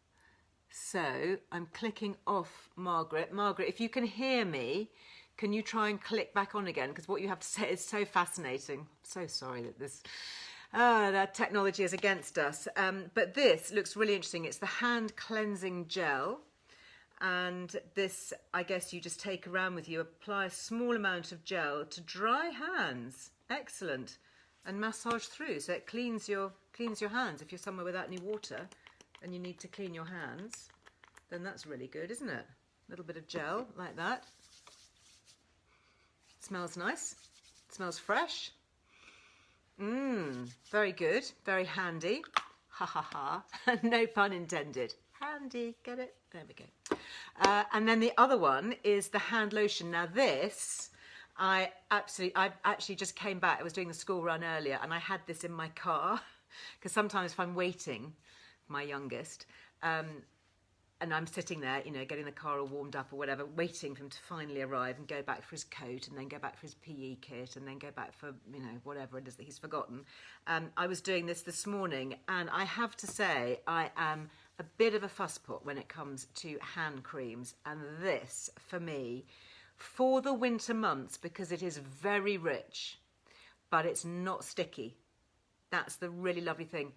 So I'm clicking off Margaret. Margaret, if you can hear me, can you try and click back on again? Because what you have to say is so fascinating. I'm so sorry that that technology is against us. But this looks really interesting. It's the hand cleansing gel. And this, I guess you just take around with you, apply a small amount of gel to dry hands. Excellent. And massage through, so it cleans your hands. If you're somewhere without any water and you need to clean your hands, then that's really good, isn't it? A little bit of gel like that. Smells nice. Smells fresh. Very good. Very handy. Ha ha ha. No pun intended. Handy. Get it? There we go. And then the other one is the hand lotion. Now this, I actually just came back. I was doing the school run earlier and I had this in my car because sometimes if I'm waiting for my youngest and I'm sitting there, you know, getting the car all warmed up or whatever, waiting for him to finally arrive and go back for his coat and then go back for his PE kit and then go back for, you know, whatever it is that he's forgotten. I was doing this morning and I have to say I am a bit of a fusspot when it comes to hand creams, and this for me, for the winter months, because it is very rich, but it's not sticky. That's the really lovely thing.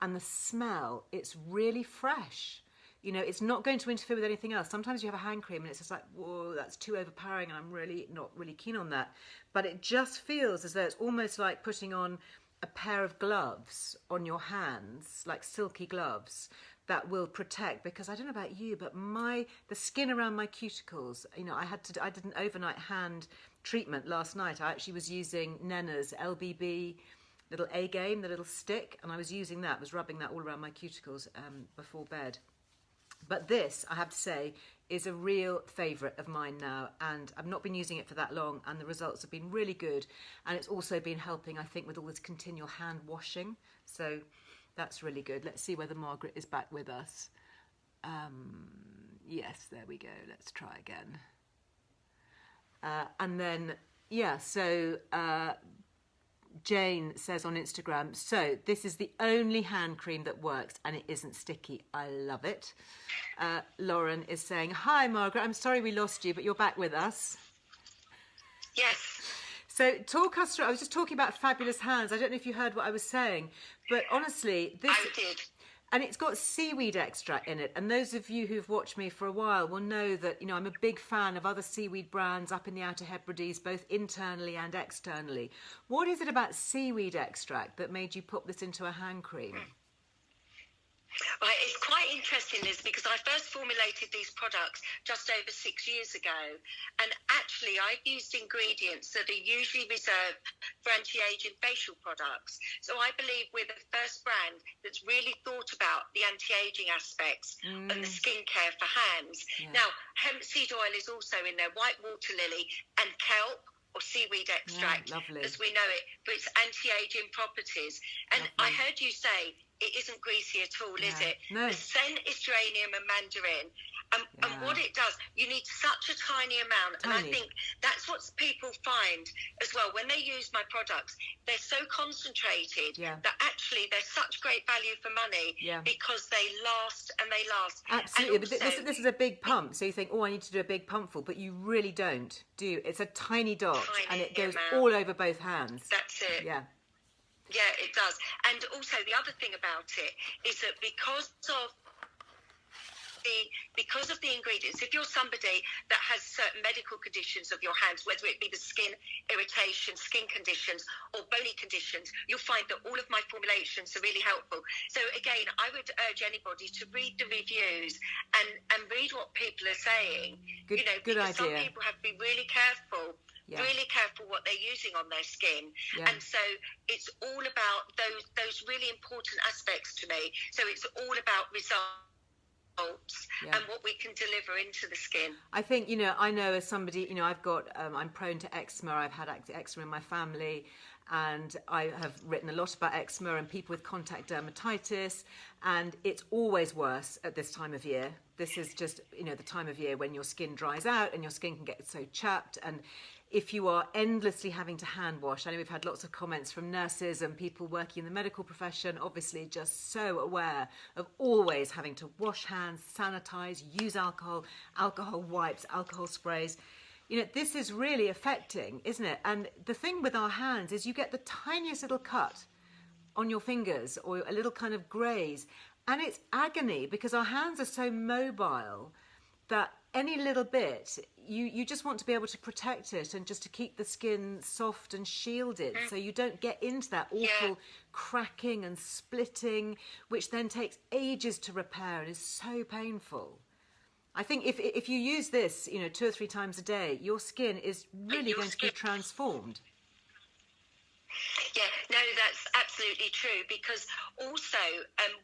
And the smell, it's really fresh. You know, it's not going to interfere with anything else. Sometimes you have a hand cream and it's just like, whoa, that's too overpowering and I'm really not really keen on that. But it just feels as though it's almost like putting on a pair of gloves on your hands, like silky gloves, that will protect, because I don't know about you, but the skin around my cuticles, you know, I did an overnight hand treatment last night. I actually was using Nena's LBB little A-game, the little stick, and I was using that, was rubbing that all around my cuticles before bed. But this, I have to say, is a real favourite of mine now, and I've not been using it for that long, and the results have been really good, and it's also been helping, I think, with all this continual hand washing, so that's really good. Let's see whether Margaret is back with us. Yes, there we go. Let's try again. And then, yeah, so Jane says on Instagram, so this is the only hand cream that works and it isn't sticky. I love it. Lauren is saying, hi, Margaret. I'm sorry we lost you, but you're back with us. Yes. So talk us through, I was just talking about fabulous hands. I don't know if you heard what I was saying, but honestly, this... I did. And it's got seaweed extract in it. And those of you who've watched me for a while will know that, you know, I'm a big fan of other seaweed brands up in the Outer Hebrides, both internally and externally. What is it about seaweed extract that made you put this into a hand cream? Right, it's quite interesting, Liz, because I first formulated these products just over 6 years ago, and actually I've used ingredients that are usually reserved for anti-aging facial products. So I believe we're the first brand that's really thought about the anti-aging aspects of the skincare for hands. Yeah. Now, hemp seed oil is also in there, white water lily and kelp or seaweed extract, lovely. as we know it, for its anti-aging properties. And I heard you say it isn't greasy at all, is it? No. The scent is geranium and mandarin. And what it does, you need such a tiny amount. And I think that's what people find as well. When they use my products, they're so concentrated that actually they're such great value for money because they last and they last. Absolutely. Also, but this is a big pump. So you think, oh, I need to do a big pumpful. But you really don't do. It's a tiny dot and it goes all over both hands. That's it. Yeah. Yeah, it does. And also the other thing about it is that because of the ingredients, if you're somebody that has certain medical conditions of your hands, whether it be the skin irritation, skin conditions, or bony conditions, you'll find that all of my formulations are really helpful. So again, I would urge anybody to read the reviews and read what people are saying. Good because idea. Some people have to be really careful. Really careful what they're using on their skin. And so it's all about those really important aspects to me. So it's all about results and what we can deliver into the skin. I think, I know as somebody, I've got, I'm prone to eczema. I've had eczema in my family, and I have written a lot about eczema and people with contact dermatitis, and it's always worse at this time of year. This is just, the time of year when your skin dries out and your skin can get so chapped. And if you are endlessly having to hand wash, I know we've had lots of comments from nurses and people working in the medical profession, obviously just so aware of always having to wash hands, sanitize, use alcohol wipes, alcohol sprays. This is really affecting, isn't it? And the thing with our hands is you get the tiniest little cut on your fingers or a little kind of graze, and it's agony because our hands are so mobile that any little bit, you just want to be able to protect it and just to keep the skin soft and shielded so you don't get into that awful cracking and splitting, which then takes ages to repair and is so painful. I think if you use this, 2 or 3 times a day, your skin is really going to be transformed. Yeah, no, that's absolutely true, because also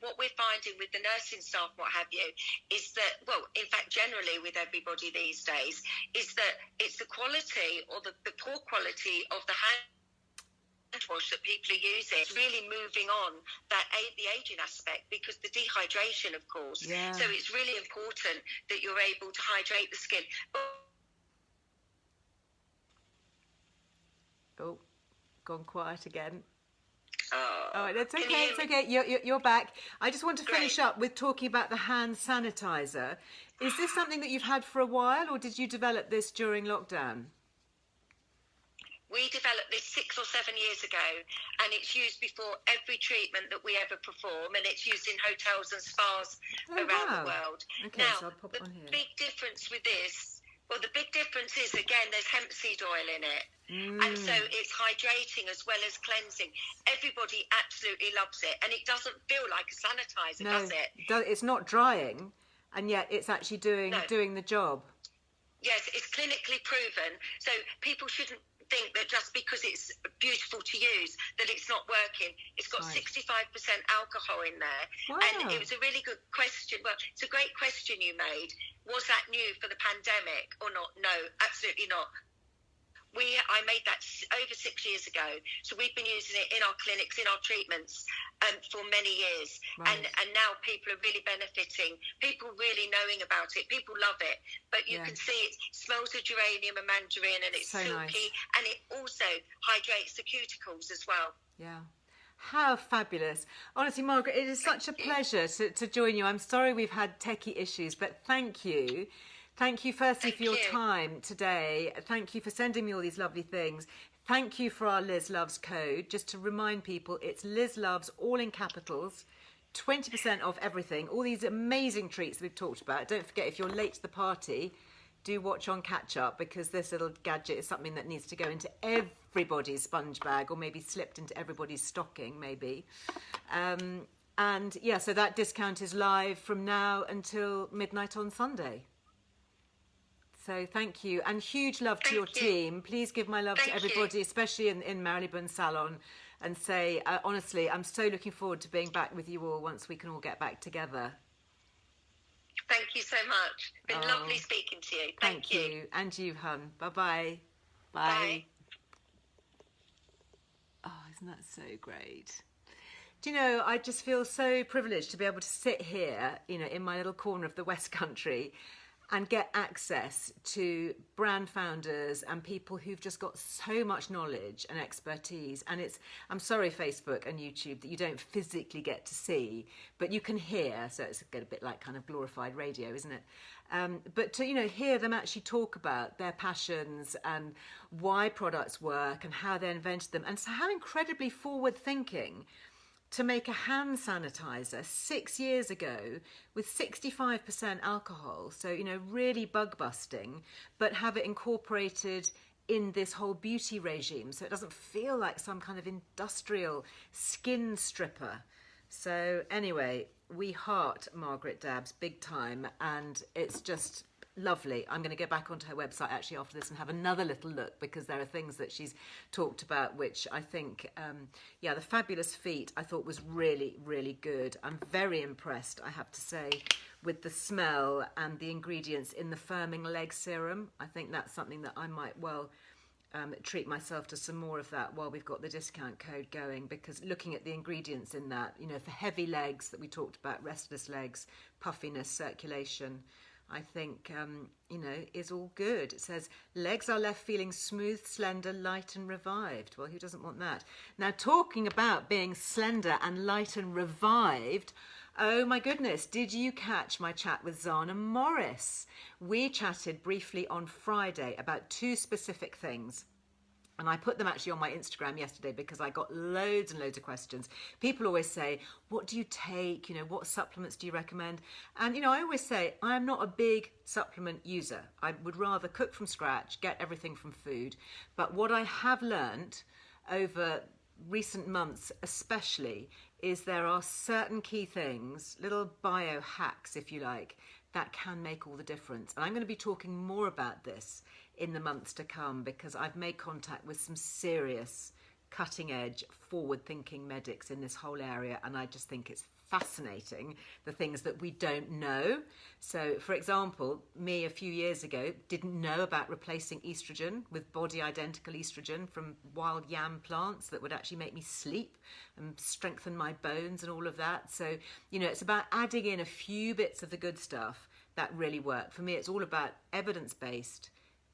what we're finding with the nursing staff, what have you, is that, well, in fact, generally with everybody these days, is that it's the quality or the poor quality of the hand wash that people are using, really moving on the aging aspect, because the dehydration, of course. Yeah. So it's really important that you're able to hydrate the skin. Oh. Gone quiet again. Oh, that's okay. It's okay. You're back. I just want to finish up with talking about the hand sanitizer. Is this something that you've had for a while, or did you develop this during lockdown? We developed this 6 or 7 years ago, and it's used before every treatment that we ever perform, and it's used in hotels and spas around the world. Okay, now, so I'll pop it on here. The big difference with this, the big difference is, again, there's hemp seed oil in it. And so it's hydrating as well as cleansing. Everybody absolutely loves it. And it doesn't feel like a sanitizer, does it? It's not drying, and yet it's actually doing the job. Yes, it's clinically proven. So people shouldn't think that just because it's beautiful to use that it's not working. It's got 65% alcohol in there. Wow. And it was a really good question. Well, it's a great question you made. Was that new for the pandemic or not? No, absolutely not. I made that over 6 years ago. So we've been using it in our clinics, in our treatments for many years. Right. And now people are really benefiting. People really knowing about it. People love it. But you can see it smells of geranium and mandarin, and it's so silky. Nice. And it also hydrates the cuticles as well. Yeah. How fabulous. Honestly, Margaret, it is such a pleasure to join you. I'm sorry we've had techie issues, but thank you. Thank you firstly for your time today. Thank you for sending me all these lovely things. Thank you for our Liz Loves code. Just to remind people, it's Liz Loves, all in capitals, 20% off everything. All these amazing treats we've talked about. Don't forget, if you're late to the party, do watch on catch up, because this little gadget is something that needs to go into everybody's sponge bag, or maybe slipped into everybody's stocking, maybe. And yeah, so that discount is live from now until midnight on Sunday. So thank you, and huge love to your team. Please give my love to everybody, especially in Marylebone Salon, and say, honestly, I'm so looking forward to being back with you all once we can all get back together. Thank you so much. It's been lovely speaking to you. Thank you. And you, hun. Bye-bye. Bye. Oh, isn't that so great? Do you know, I just feel so privileged to be able to sit here, you know, in my little corner of the West Country and get access to brand founders and people who've just got so much knowledge and expertise. And I'm sorry, Facebook and YouTube, that you don't physically get to see, but you can hear. So it's a bit like kind of glorified radio, isn't it? But to, you know, hear them actually talk about their passions and why products work and how they invented them. And so how incredibly forward thinking to make a hand sanitizer 6 years ago with 65% alcohol, so, you know, really bug busting, but have it incorporated in this whole beauty regime so it doesn't feel like some kind of industrial skin stripper. So anyway, we heart Margaret Dabbs big time, and it's just lovely. I'm going to go back onto her website actually after this and have another little look, because there are things that she's talked about which I think, the Fabulous Feet I thought was really, really good. I'm very impressed, I have to say, with the smell and the ingredients in the firming leg serum. I think that's something that I might well treat myself to some more of that while we've got the discount code going, because looking at the ingredients in that, you know, for heavy legs that we talked about, restless legs, puffiness, circulation, I think, is all good. It says, legs are left feeling smooth, slender, light and revived. Well, who doesn't want that? Now, talking about being slender and light and revived, oh my goodness, did you catch my chat with Zana Morris? We chatted briefly on Friday about two specific things. And I put them actually on my Instagram yesterday because I got loads and loads of questions. People always say, what do you take? You know, what supplements do you recommend? And, you know, I always say I am not a big supplement user. I would rather cook from scratch, get everything from food. But what I have learned over recent months especially is there are certain key things, little bio hacks, if you like, that can make all the difference. And I'm going to be talking more about this in the months to come, because I've made contact with some serious cutting edge forward thinking medics in this whole area, and I just think it's fascinating the things that we don't know. So for example, me a few years ago didn't know about replacing estrogen with body identical estrogen from wild yam plants that would actually make me sleep and strengthen my bones and all of that. So, you know, it's about adding in a few bits of the good stuff that really work. For me, it's all about evidence-based.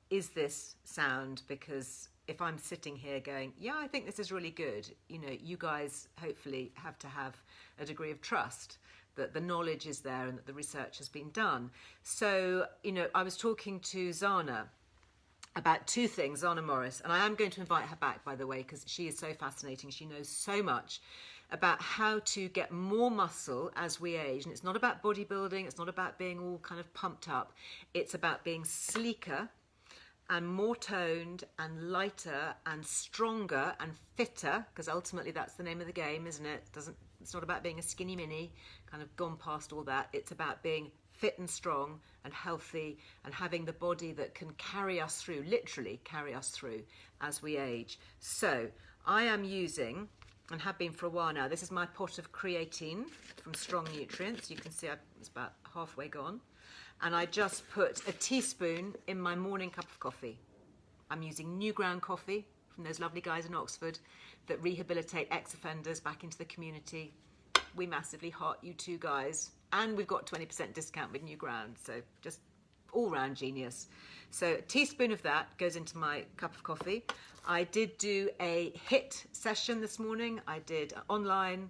Is this sound? Because if I'm sitting here going, yeah, I think this is really good, you know, you guys hopefully have to have a degree of trust that the knowledge is there and that the research has been done. So, you know, I was talking to Zana about two things, Zana Morris, and I am going to invite her back, by the way, because she is so fascinating. She knows so much about how to get more muscle as we age. And it's not about bodybuilding. It's not about being all kind of pumped up. It's about being sleeker and more toned and lighter and stronger and fitter, because ultimately that's the name of the game, isn't it? It's not about being a skinny mini, kind of gone past all that. It's about being fit and strong and healthy and having the body that can carry us through, literally carry us through as we age. So I am using, and have been for a while now, this is my pot of creatine from Strong Nutrients. You can see it's about halfway gone. And I just put a teaspoon in my morning cup of coffee. I'm using new ground coffee from those lovely guys in Oxford that rehabilitate ex-offenders back into the community. We massively heart you two guys. And we've got 20% discount with new ground. So just all-round genius. So a teaspoon of that goes into my cup of coffee. I did do a HIIT session this morning. I did online,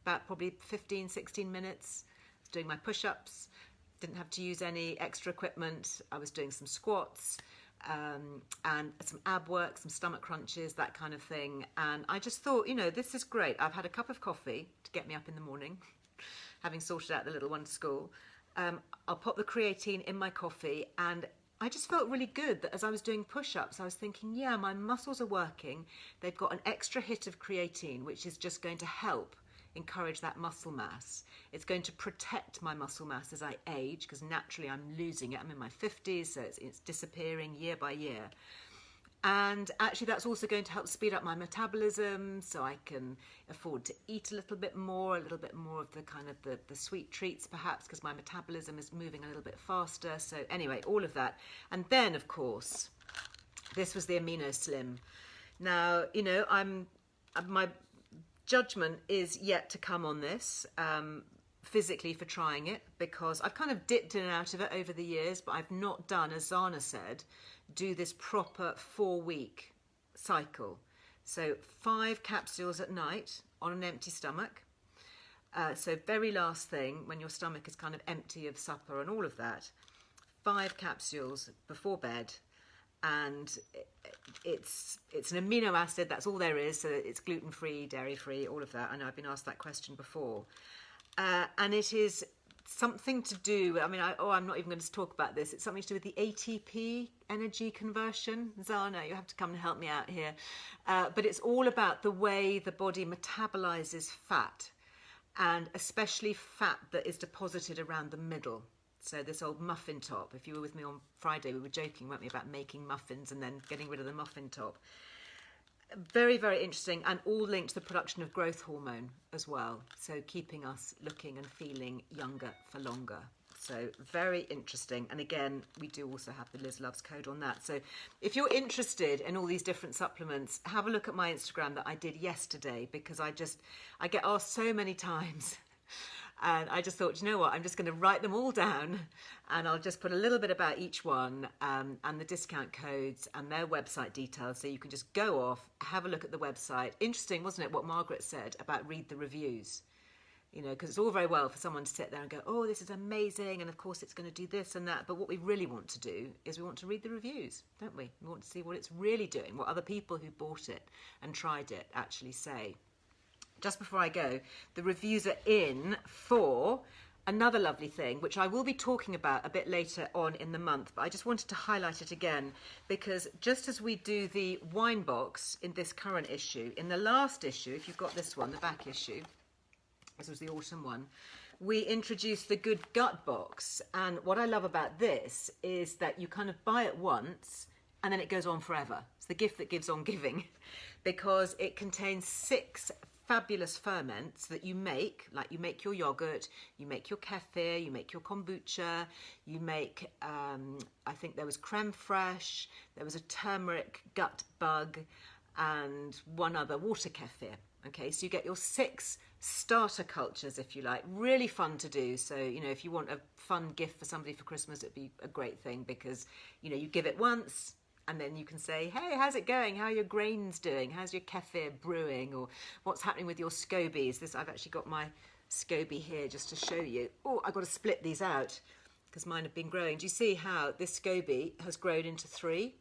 about probably 15, 16 minutes. I was doing my push-ups. Didn't have to use any extra equipment. I was doing some squats and some ab work, some stomach crunches, that kind of thing. And I just thought, you know, this is great. I've had a cup of coffee to get me up in the morning, having sorted out the little one to school. I'll pop the creatine in my coffee, and I just felt really good that as I was doing push-ups, I was thinking, yeah, my muscles are working. They've got an extra hit of creatine, which is just going to help encourage that muscle mass. It's going to protect my muscle mass as I age, because naturally I'm losing it. I'm in my 50s, so it's disappearing year by year. And actually that's also going to help speed up my metabolism, so I can afford to eat a little bit more of the kind of the sweet treats perhaps, because my metabolism is moving a little bit faster. So anyway, all of that. And then of course, This was the Amino Slim. Now, you know, my judgment is yet to come on this, physically, for trying it, because I've kind of dipped in and out of it over the years, but I've not done, as Zana said, do this proper 4-week cycle. So 5 capsules at night on an empty stomach. So very last thing, when your stomach is kind of empty of supper and all of that, 5 capsules before bed. And it's an amino acid, that's all there is, so it's gluten-free, dairy-free, all of that. I know I've been asked that question before. And it is something to do, I'm not even going to talk about this, it's something to do with the ATP energy conversion. Zana, you have to come and help me out here. But it's all about the way the body metabolizes fat, and especially fat that is deposited around the middle. So this old muffin top, if you were with me on Friday, we were joking, weren't we, about making muffins and then getting rid of the muffin top. Very, very interesting, and all linked to the production of growth hormone as well. So keeping us looking and feeling younger for longer. So very interesting. And again, we do also have the Liz Loves code on that. So if you're interested in all these different supplements, have a look at my Instagram that I did yesterday, because I get asked so many times. And I just thought, you know what, I'm just going to write them all down, and I'll just put a little bit about each one, and the discount codes and their website details, so you can just go off, have a look at the website. Interesting, wasn't it, what Margaret said about read the reviews? You know, because it's all very well for someone to sit there and go, oh, this is amazing, and of course it's going to do this and that, but what we really want to do is we want to read the reviews, don't we? We want to see what it's really doing, what other people who bought it and tried it actually say. Just before I go, the reviews are in for another lovely thing, which I will be talking about a bit later on in the month, but I just wanted to highlight it again, because just as we do the wine box in this current issue, in the last issue, if you've got this one, the back issue, this was the autumn one, we introduced the Good Gut box. And what I love about this is that you kind of buy it once and then it goes on forever. It's the gift that gives on giving, because it contains 6 fabulous ferments that you make, like you make your yogurt, you make your kefir, you make your kombucha, you make, I think there was creme fraiche, there was a turmeric gut bug, and one other, water kefir. Okay, so you get your 6 starter cultures, if you like. Really fun to do. So, you know, if you want a fun gift for somebody for Christmas, it'd be a great thing, because, you know, you give it once, and then you can say, hey, how's it going? How are your grains doing? How's your kefir brewing? Or what's happening with your scobies? I've actually got my SCOBY here just to show you. Oh, I've got to split these out because mine have been growing. Do you see how this SCOBY has grown into 3?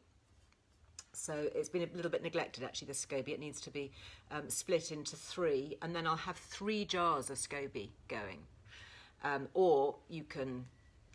So it's been a little bit neglected, actually, the SCOBY. It needs to be split into 3, and then I'll have 3 jars of SCOBY going. Or you can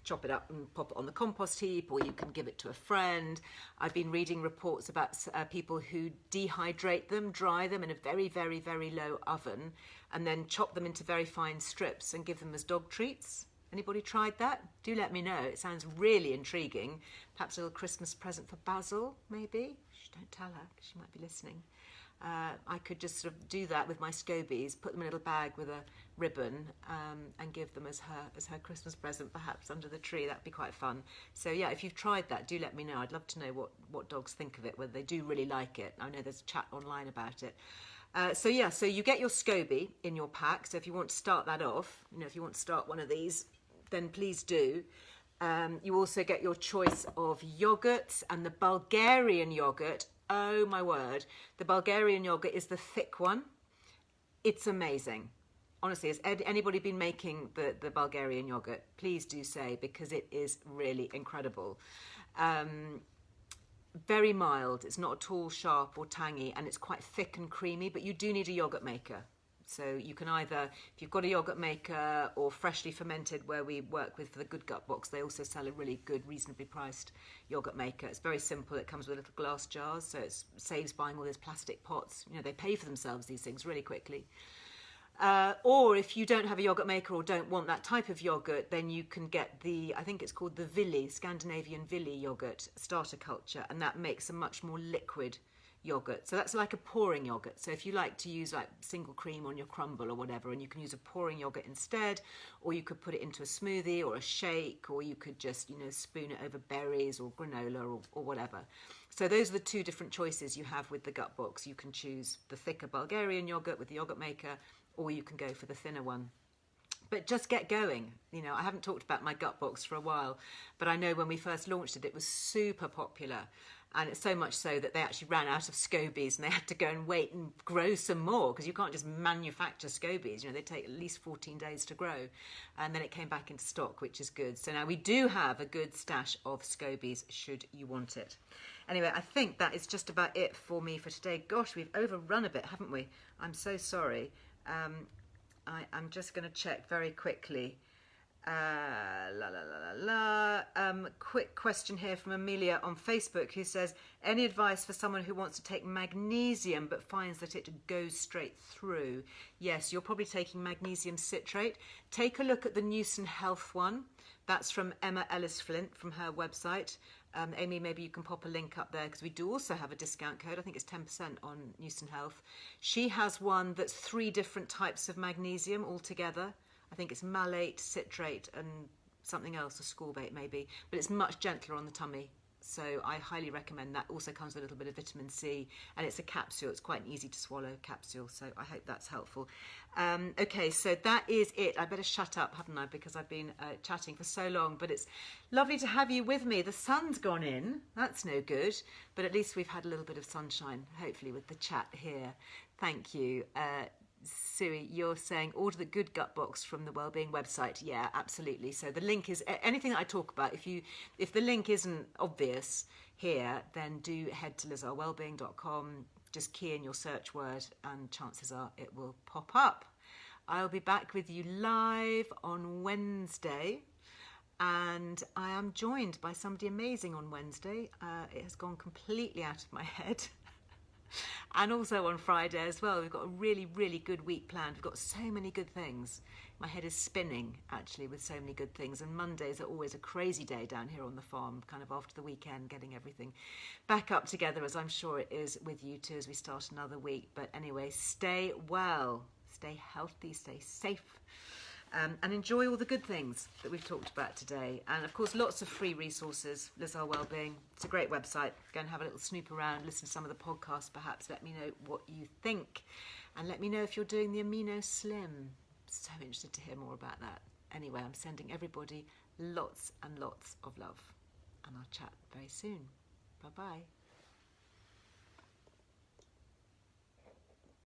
chop it up and pop it on the compost heap, or you can give it to a friend. I've been reading reports about people who dehydrate them, dry them in a very, very, very low oven, and then chop them into very fine strips and give them as dog treats. Anybody tried that? Do let me know. It sounds really intriguing. Perhaps a little Christmas present for Basil, maybe? Shh, don't tell her, because she might be listening. I could just sort of do that with my scobies, put them in a little bag with a ribbon, and give them as her Christmas present, perhaps under the tree. That'd be quite fun. So yeah, if you've tried that, do let me know. I'd love to know what dogs think of it, whether they do really like it. I know there's chat online about it. So you get your SCOBY in your pack. So if you want to start that off, you know, if you want to start one of these, then please do. You also get your choice of yogurts, and the Bulgarian yoghurt. Oh my word, the Bulgarian yoghurt is the thick one. It's amazing. Honestly, has anybody been making the Bulgarian yoghurt? Please do say, because it is really incredible. Very mild, it's not at all sharp or tangy, and it's quite thick and creamy, but you do need a yoghurt maker. So you can either, if you've got a yoghurt maker or freshly fermented, where we work with for the Good Gut box, they also sell a really good, reasonably priced yoghurt maker. It's very simple. It comes with little glass jars, so it saves buying all those plastic pots. You know, they pay for themselves, these things, really quickly. Or if you don't have a yoghurt maker or don't want that type of yoghurt, then you can get I think it's called the Villi, Scandinavian Villi yoghurt starter culture, and that makes a much more liquid yogurt. So that's like a pouring yogurt. So if you like to use like single cream on your crumble or whatever, and you can use a pouring yogurt instead, or you could put it into a smoothie or a shake, or you could just, you know, spoon it over berries or granola or whatever. So those are the two different choices you have with the gut box. You can choose the thicker Bulgarian yogurt with the yogurt maker, or you can go for the thinner one. But just get going. You know, I haven't talked about my gut box for a while, but I know when we first launched it, it was super popular. And it's so much so that they actually ran out of scobies and they had to go and wait and grow some more, because you can't just manufacture scobies. You know, they take at least 14 days to grow. And then it came back into stock, which is good. So now we do have a good stash of scobies should you want it. Anyway, I think that is just about it for me for today. Gosh, we've overrun a bit, haven't we? I'm so sorry. I'm just going to check very quickly. Quick question here from Amelia on Facebook, who says, any advice for someone who wants to take magnesium but finds that it goes straight through? Yes, you're probably taking magnesium citrate. Take a look at the Newson Health one. That's from Emma Ellis Flint from her website. Amy, maybe you can pop a link up there, because we do also have a discount code. I think it's 10% on Newson Health. She has one that's 3 different types of magnesium altogether. I think it's malate, citrate, and something else, ascorbate maybe. But it's much gentler on the tummy. So I highly recommend that. Also comes with a little bit of vitamin C, and it's a capsule. It's quite an easy to swallow capsule, so I hope that's helpful. Okay, so that is it. I better shut up, haven't I, because I've been chatting for so long, but it's lovely to have you with me. The sun's gone in. That's no good, but at least we've had a little bit of sunshine, hopefully, with the chat here. Thank you. Sui, you're saying order the Good Gut box from the Wellbeing website. Yeah, absolutely. So the link is anything that I talk about. If the link isn't obvious here, then do head to lizarwellbeing.com. Just key in your search word, and chances are it will pop up. I'll be back with you live on Wednesday, and I am joined by somebody amazing on Wednesday. It has gone completely out of my head. And also on Friday as well. We've got a really, really good week planned. We've got so many good things. My head is spinning, actually, with so many good things. And Mondays are always a crazy day down here on the farm, kind of after the weekend, getting everything back up together, as I'm sure it is with you too, as we start another week. But anyway, stay well, stay healthy, stay safe. And enjoy all the good things that we've talked about today. And of course, lots of free resources. Liz Earle Wellbeing. It's a great website. Go and have a little snoop around, listen to some of the podcasts perhaps. Let me know what you think. And let me know if you're doing the Amino Slim. So interested to hear more about that. Anyway, I'm sending everybody lots and lots of love. And I'll chat very soon. Bye-bye.